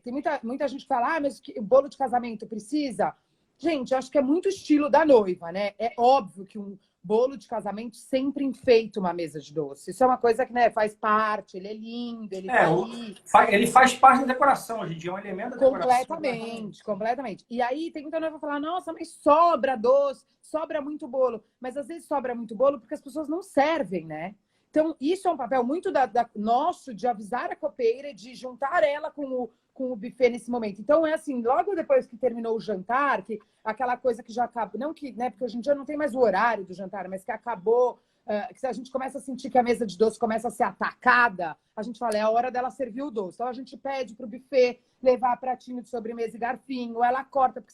[SPEAKER 3] Tem muita gente que fala, mas o bolo de casamento precisa? Gente, acho que é muito estilo da noiva, né? É óbvio que um bolo de casamento sempre enfeita uma mesa de doce. Isso é uma coisa que, né, faz parte, ele é lindo, ele
[SPEAKER 1] ele faz parte da decoração hoje em dia, é um elemento da decoração.
[SPEAKER 3] Completamente. E aí tem muita noiva que fala, nossa, mas sobra doce, sobra muito bolo. Mas às vezes sobra muito bolo porque as pessoas não servem, né? Então, isso é um papel muito nosso de avisar a copeira, de juntar ela com o buffet nesse momento. Então, é assim, logo depois que terminou o jantar, que aquela coisa que já acabou, não que, né, porque hoje em dia não tem mais o horário do jantar, mas que acabou, que se a gente começa a sentir que a mesa de doce começa a ser atacada, a gente fala, é a hora dela servir o doce. Então, a gente pede para o buffet levar pratinho de sobremesa e garfinho, ela corta, porque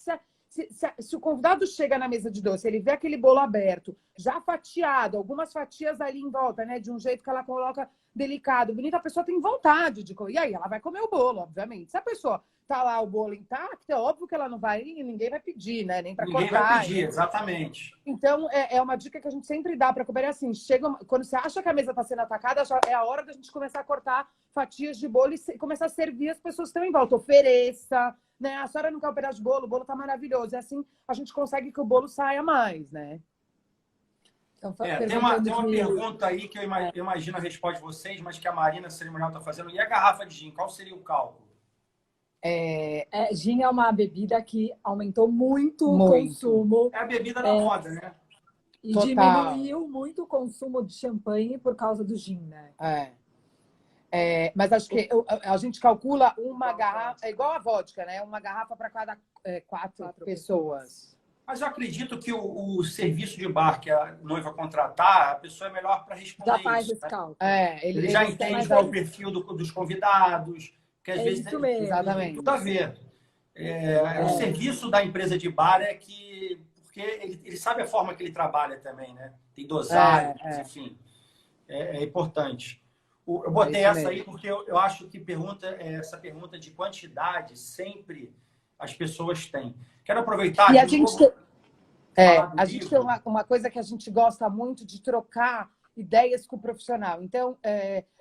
[SPEAKER 3] se o convidado chega na mesa de doce, ele vê aquele bolo aberto, já fatiado, algumas fatias ali em volta, né? De um jeito que ela coloca delicado, bonito, a pessoa tem vontade de comer. E aí ela vai comer o bolo, obviamente. Se a pessoa tá lá o bolo intacto, é óbvio que ela não vai, ninguém vai pedir, né? Nem para cortar.
[SPEAKER 1] Ninguém vai pedir, exatamente.
[SPEAKER 3] Então, é uma dica que a gente sempre dá para comer. Assim, quando você acha que a mesa está sendo atacada, é a hora da gente começar a cortar fatias de bolo e começar a servir as pessoas que estão em volta. Ofereça, né? A senhora não quer um pedaço de bolo, o bolo tá maravilhoso. E assim a gente consegue que o bolo saia mais, né?
[SPEAKER 1] Então, tem uma pergunta aí que eu imagino a resposta de vocês, mas que a Marina Cerimonial está fazendo. E a garrafa de gin, qual seria o cálculo?
[SPEAKER 2] Gin é uma bebida que aumentou muito o consumo.
[SPEAKER 1] É a bebida da moda, né?
[SPEAKER 2] E diminuiu muito o consumo de champanhe por causa do gin, né?
[SPEAKER 3] Mas acho que a gente calcula uma garrafa, é igual a vodka, né? Uma garrafa para cada 4 pessoas.
[SPEAKER 1] Mas eu acredito que o serviço de bar que a noiva contratar, a pessoa é melhor para responder
[SPEAKER 2] já faz
[SPEAKER 1] isso.
[SPEAKER 2] Esse cálculo.
[SPEAKER 1] Ele já entende qual é o perfil dos convidados, que às vezes
[SPEAKER 2] isso mesmo.
[SPEAKER 3] Exatamente.
[SPEAKER 1] Tem tudo a ver. O serviço da empresa de bar é que... Porque ele sabe a forma que ele trabalha também, né? Tem dosagem, enfim. É importante. Eu botei essa aí porque eu acho que essa pergunta de quantidade sempre as pessoas têm. Quero aproveitar
[SPEAKER 3] E a
[SPEAKER 1] de
[SPEAKER 3] gente
[SPEAKER 1] novo,
[SPEAKER 3] a gente tem uma coisa que a gente gosta muito de trocar ideias com o profissional. Então,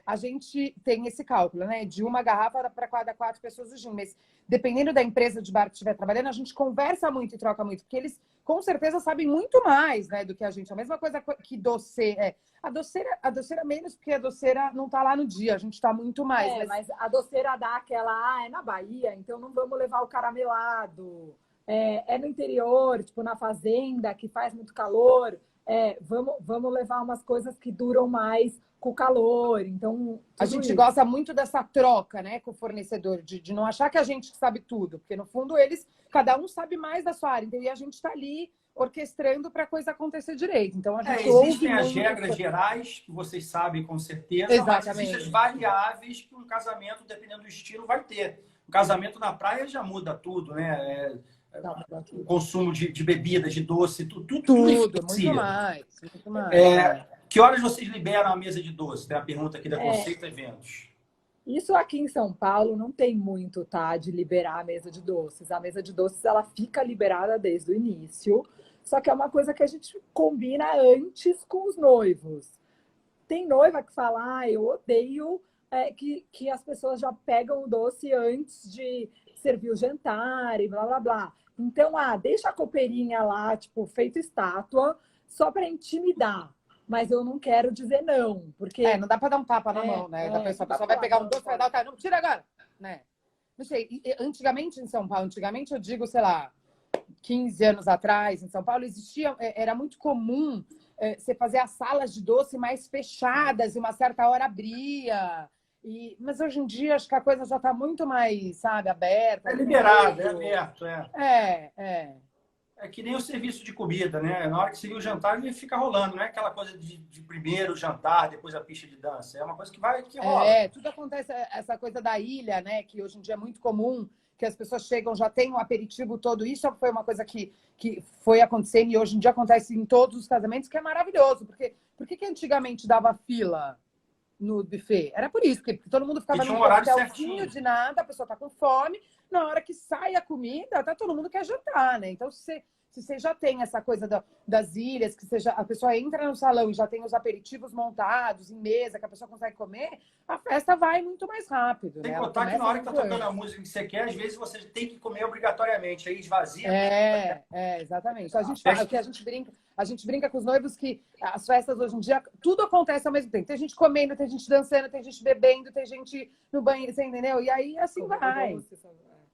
[SPEAKER 3] a gente tem esse cálculo, né? De uma garrafa para cada 4 pessoas do gin. Mas dependendo da empresa de bar que estiver trabalhando, a gente conversa muito e troca muito, porque eles com certeza sabem muito mais, né, do que a gente. A mesma coisa que doceira. A doceira menos, porque a doceira não está lá no dia, a gente está muito mais.
[SPEAKER 2] Mas a doceira dá aquela, é na Bahia, então não vamos levar o caramelado. É no interior, tipo na fazenda, que faz muito calor. Vamos levar umas coisas que duram mais com o calor. Então,
[SPEAKER 3] a gente gosta muito dessa troca, né, com o fornecedor, de não achar que a gente sabe tudo, porque no fundo cada um sabe mais da sua área, então, e a gente está ali orquestrando para a coisa acontecer direito. Então, a gente
[SPEAKER 1] existem as regras gerais, que vocês sabem com certeza,
[SPEAKER 3] exatamente,
[SPEAKER 1] mas existem as variáveis que um casamento, dependendo do estilo, vai ter. Um casamento na praia já muda tudo, né? O consumo de bebidas, de doce, tudo
[SPEAKER 3] muito mais.
[SPEAKER 1] Que horas vocês liberam a mesa de doce? Tem a pergunta aqui da Conceito Eventos.
[SPEAKER 2] Isso aqui em São Paulo não tem muito, tá? De liberar a mesa de doces. A mesa de doces, ela fica liberada desde o início. Só que é uma coisa que a gente combina antes com os noivos. Tem noiva que fala, eu odeio que as pessoas já pegam o doce antes de servir o jantar e blá, blá, blá. Então, deixa a copeirinha lá, tipo, feito estátua, só para intimidar. Mas eu não quero dizer não, porque...
[SPEAKER 3] não dá para dar um tapa na mão, né? A pessoa vai pegar um doce, vai dar o cara, não, tira agora, né? Não sei, antigamente em São Paulo, eu digo, sei lá, 15 anos atrás, em São Paulo, era muito comum você fazer as salas de doce mais fechadas e uma certa hora abria. Mas hoje em dia acho que a coisa já está muito mais, sabe, aberta.
[SPEAKER 1] É liberado, é aberto, É que nem o serviço de comida, né? Na hora que servir o jantar, ele fica rolando, não é aquela coisa de primeiro jantar, depois a pista de dança. É uma coisa que rola.
[SPEAKER 3] Tudo acontece, essa coisa da ilha, né? Que hoje em dia é muito comum, que as pessoas chegam, já tem um aperitivo todo. Isso foi uma coisa que foi acontecendo e hoje em dia acontece em todos os casamentos, que é maravilhoso. Por que antigamente dava fila no buffet? Era por isso, porque todo mundo ficava
[SPEAKER 1] no horário
[SPEAKER 3] de nada, a pessoa tá com fome. Na hora que sai a comida, todo mundo quer jantar, né? Então, se você já tem essa coisa das ilhas, que a pessoa entra no salão e já tem os aperitivos montados em mesa, que a pessoa consegue comer, a festa vai muito mais rápido.
[SPEAKER 1] Tem que
[SPEAKER 3] né?
[SPEAKER 1] contar que na hora que tá tocando a música que você quer, às vezes você tem que comer obrigatoriamente, aí esvazia.
[SPEAKER 3] Exatamente. O que a gente brinca com os noivos que as festas hoje em dia, tudo acontece ao mesmo tempo. Tem gente comendo, tem gente dançando, tem gente bebendo, tem gente no banheiro, você entendeu? E aí assim vai.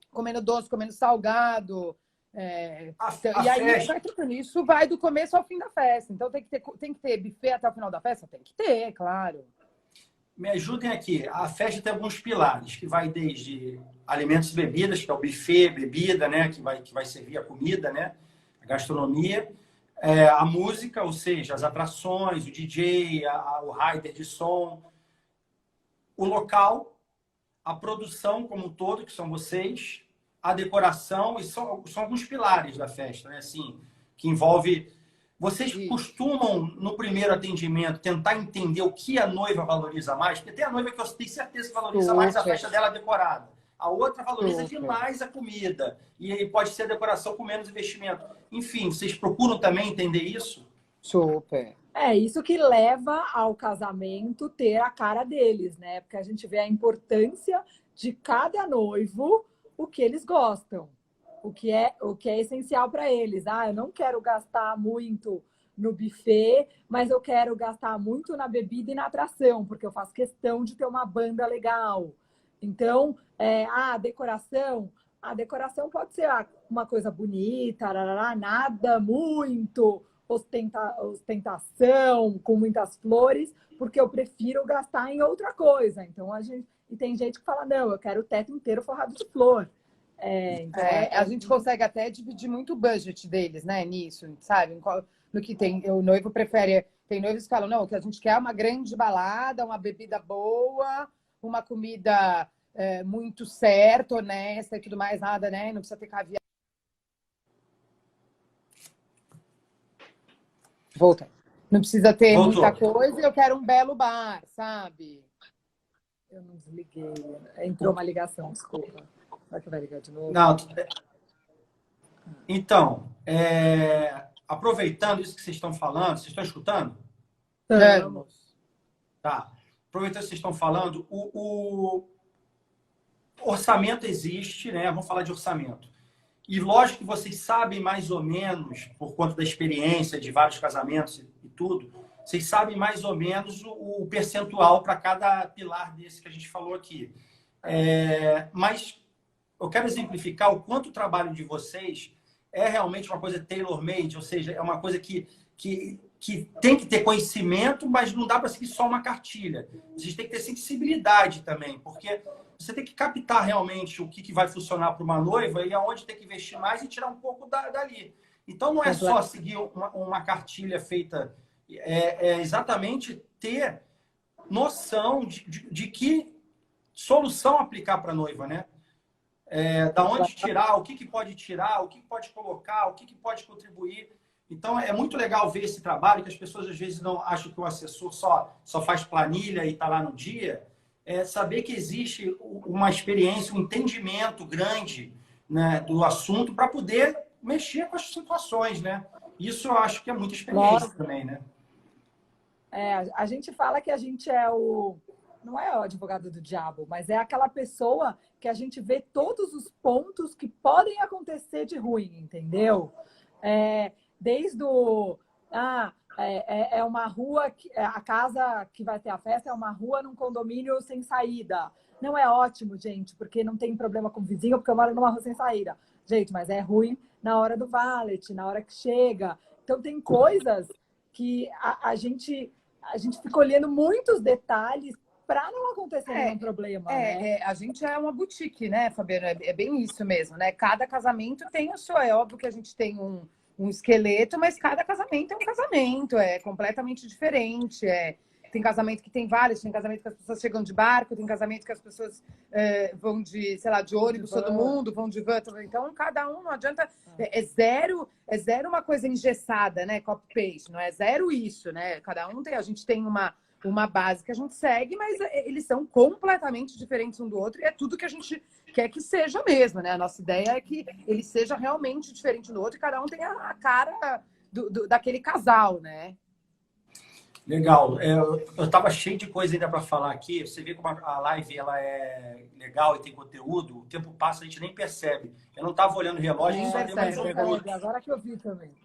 [SPEAKER 3] Comendo doce, comendo salgado. E aí vai trocando. Isso vai do começo ao fim da festa. Então tem que ter buffet até o final da festa? Tem que ter, claro.
[SPEAKER 1] Me ajudem aqui. A festa tem alguns pilares, que vai desde alimentos e bebidas, que é o buffet, bebida, né? Que vai servir a comida, né? A gastronomia. A música, ou seja, as atrações, o DJ, o rider de som. O local, a produção como um todo, que são vocês, a decoração, e são alguns pilares da festa, né? Assim, que envolve... Vocês costumam, no primeiro atendimento, tentar entender o que a noiva valoriza mais? Porque tem a noiva que eu tenho certeza que valoriza mais a festa dela decorada. A outra valoriza demais a comida. E aí pode ser a decoração com menos investimento. Enfim, vocês procuram também entender isso?
[SPEAKER 3] Super.
[SPEAKER 2] Isso que leva ao casamento ter a cara deles, né? Porque a gente vê a importância de cada noivo, o que eles gostam, o que é essencial para eles. Eu não quero gastar muito no buffet, mas eu quero gastar muito na bebida e na atração, porque eu faço questão de ter uma banda legal. Então, a decoração pode ser uma coisa bonita, nada muito ostentação, com muitas flores, porque eu prefiro gastar em outra coisa. Então, e tem gente que fala, não, eu quero o teto inteiro forrado de flor.
[SPEAKER 3] A gente consegue até dividir muito o budget deles, né, nisso, sabe? No que tem, o noivo prefere... Tem noivos que falam, não, o que a gente quer é uma grande balada, uma bebida boa, uma comida muito certa, honesta e tudo mais, nada, né? Não precisa ter caviar. Volta. Não precisa ter
[SPEAKER 1] Voltou.
[SPEAKER 3] muita coisa, eu quero um belo bar, sabe?
[SPEAKER 2] Eu não desliguei. Entrou uma ligação, desculpa. Será que vai ligar de novo?
[SPEAKER 1] Não, então, aproveitando isso que vocês estão falando, vocês estão escutando?
[SPEAKER 2] Vamos.
[SPEAKER 1] Tá. Aproveitando que vocês estão falando, o orçamento existe, né? Vamos falar de orçamento. E lógico que vocês sabem mais ou menos, por conta da experiência de vários casamentos e tudo, vocês sabem mais ou menos o percentual para cada pilar desse que a gente falou aqui. Mas eu quero exemplificar o quanto o trabalho de vocês é realmente uma coisa tailor-made, ou seja, é uma coisa que tem que ter conhecimento, mas não dá para seguir só uma cartilha. A gente tem que ter sensibilidade também, porque você tem que captar realmente o que vai funcionar para uma noiva e aonde tem que investir mais e tirar um pouco dali. Então, não é só seguir uma cartilha feita, é exatamente ter noção de que solução aplicar para a noiva, né? Da onde tirar, o que pode tirar, o que pode colocar, o que pode contribuir. Então, é muito legal ver esse trabalho, que as pessoas às vezes não acham que o assessor só faz planilha e está lá no dia. Saber que existe uma experiência, um entendimento grande, né, do assunto para poder mexer com as situações, né? Isso eu acho que é muita experiência também, né?
[SPEAKER 2] A gente fala que a gente não é o advogado do diabo, mas é aquela pessoa que a gente vê todos os pontos que podem acontecer de ruim, entendeu? Desde uma rua, a casa que vai ter a festa é uma rua num condomínio sem saída. Não é ótimo, gente, porque não tem problema com o vizinho, porque eu moro numa rua sem saída. Gente, mas é ruim na hora do valet, na hora que chega. Então, tem coisas que a gente fica olhando muitos detalhes para não acontecer nenhum problema. Né?
[SPEAKER 3] A gente é uma boutique, né, Fabiana? É bem isso mesmo, né? Cada casamento tem o seu. É óbvio que a gente tem um esqueleto, mas cada casamento é um casamento, é completamente diferente. Tem casamento que tem vários, tem casamento que as pessoas chegam de barco, tem casamento que as pessoas vão de, sei lá, de ônibus, todo mundo, vão de van. Então, cada um não adianta. É zero uma coisa engessada, né? Copy-paste, não é zero isso, né? Cada um tem, a gente tem uma base que a gente segue, mas eles são completamente diferentes um do outro e é tudo que a gente quer que seja mesmo, né? A nossa ideia é que ele seja realmente diferente um do outro e cada um tenha a cara daquele casal, né?
[SPEAKER 1] Legal. Eu estava cheio de coisa ainda para falar aqui. Você vê como a live ela é legal e tem conteúdo. O tempo passa, a gente nem percebe. Eu não estava olhando o relógio, a gente só deu mais um minuto.
[SPEAKER 2] Agora que eu vi também.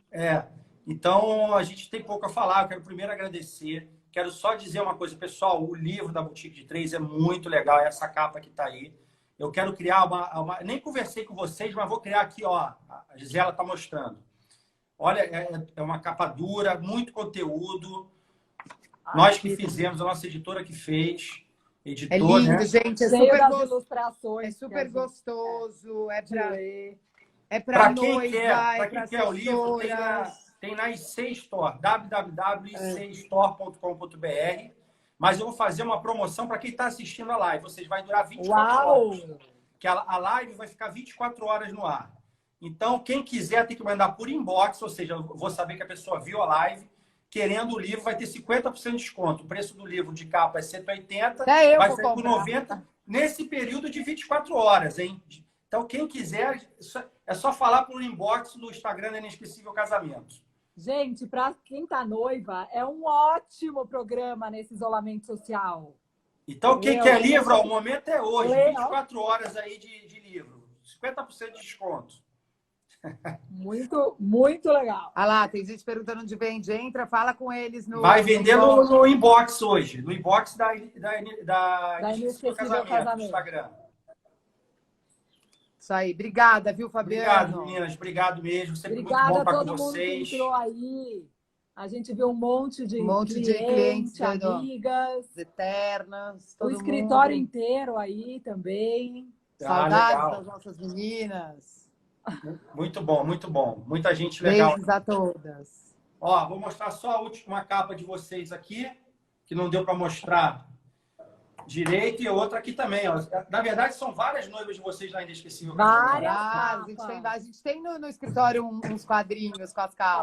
[SPEAKER 1] Então, a gente tem pouco a falar. Eu quero primeiro agradecer. Quero só dizer uma coisa, pessoal. O livro da Boutique de Três é muito legal. Essa capa que está aí. Eu quero criar nem conversei com vocês, mas vou criar aqui, ó. A Gisela está mostrando. Olha, é uma capa dura, muito conteúdo. Nós que fizemos, a nossa editora que fez. Editor,
[SPEAKER 3] é lindo,
[SPEAKER 1] né?
[SPEAKER 3] gente.
[SPEAKER 2] Ilustrações.
[SPEAKER 3] É super gostoso. É
[SPEAKER 1] para
[SPEAKER 3] para
[SPEAKER 1] quem
[SPEAKER 3] noiva,
[SPEAKER 1] quer, quer o livro, tem na IC Store, www.icstore.com.br. Mas eu vou fazer uma promoção para quem está assistindo a live. Vocês vai durar 24 horas. Que a live vai ficar 24 horas no ar. Então, quem quiser tem que mandar por inbox, ou seja, eu vou saber que a pessoa viu a live. Querendo o livro, vai ter 50% de desconto. O preço do livro de capa é 180, vai sair por 90 nesse período de 24 horas, hein? Então, quem quiser, é só falar por inbox no Instagram da Inesquecível Casamento.
[SPEAKER 2] Gente, para quem tá noiva, é um ótimo programa nesse isolamento social.
[SPEAKER 1] Então, quem quer livro, o momento é hoje. 24 horas aí de livro. 50% de desconto.
[SPEAKER 2] Muito, muito legal.
[SPEAKER 3] Ah lá, tem gente perguntando onde vende. Entra, fala com eles no...
[SPEAKER 1] Vai vender no inbox hoje. No inbox da
[SPEAKER 2] Inesquecível
[SPEAKER 1] Casamento no Instagram.
[SPEAKER 3] Isso aí. Obrigada, viu, Fabiano?
[SPEAKER 1] Obrigado, meninas. Obrigado mesmo. Sempre
[SPEAKER 2] Obrigada
[SPEAKER 1] muito bom estar
[SPEAKER 2] a todo
[SPEAKER 1] com vocês.
[SPEAKER 2] mundo que entrou aí. A gente viu um monte de
[SPEAKER 3] clientes,
[SPEAKER 2] amigas.
[SPEAKER 3] Eternas.
[SPEAKER 2] O escritório inteiro aí também.
[SPEAKER 3] Saudades das nossas meninas.
[SPEAKER 1] Muito bom, muito bom. Muita gente legal.
[SPEAKER 3] Beijos a todas.
[SPEAKER 1] Ó, vou mostrar só a última capa de vocês aqui, que não deu para mostrar direito, e outra aqui também. Ó. Na verdade, são várias noivas de vocês na Inesquecível.
[SPEAKER 2] Várias.
[SPEAKER 3] A gente tem no escritório uns quadrinhos com as capas.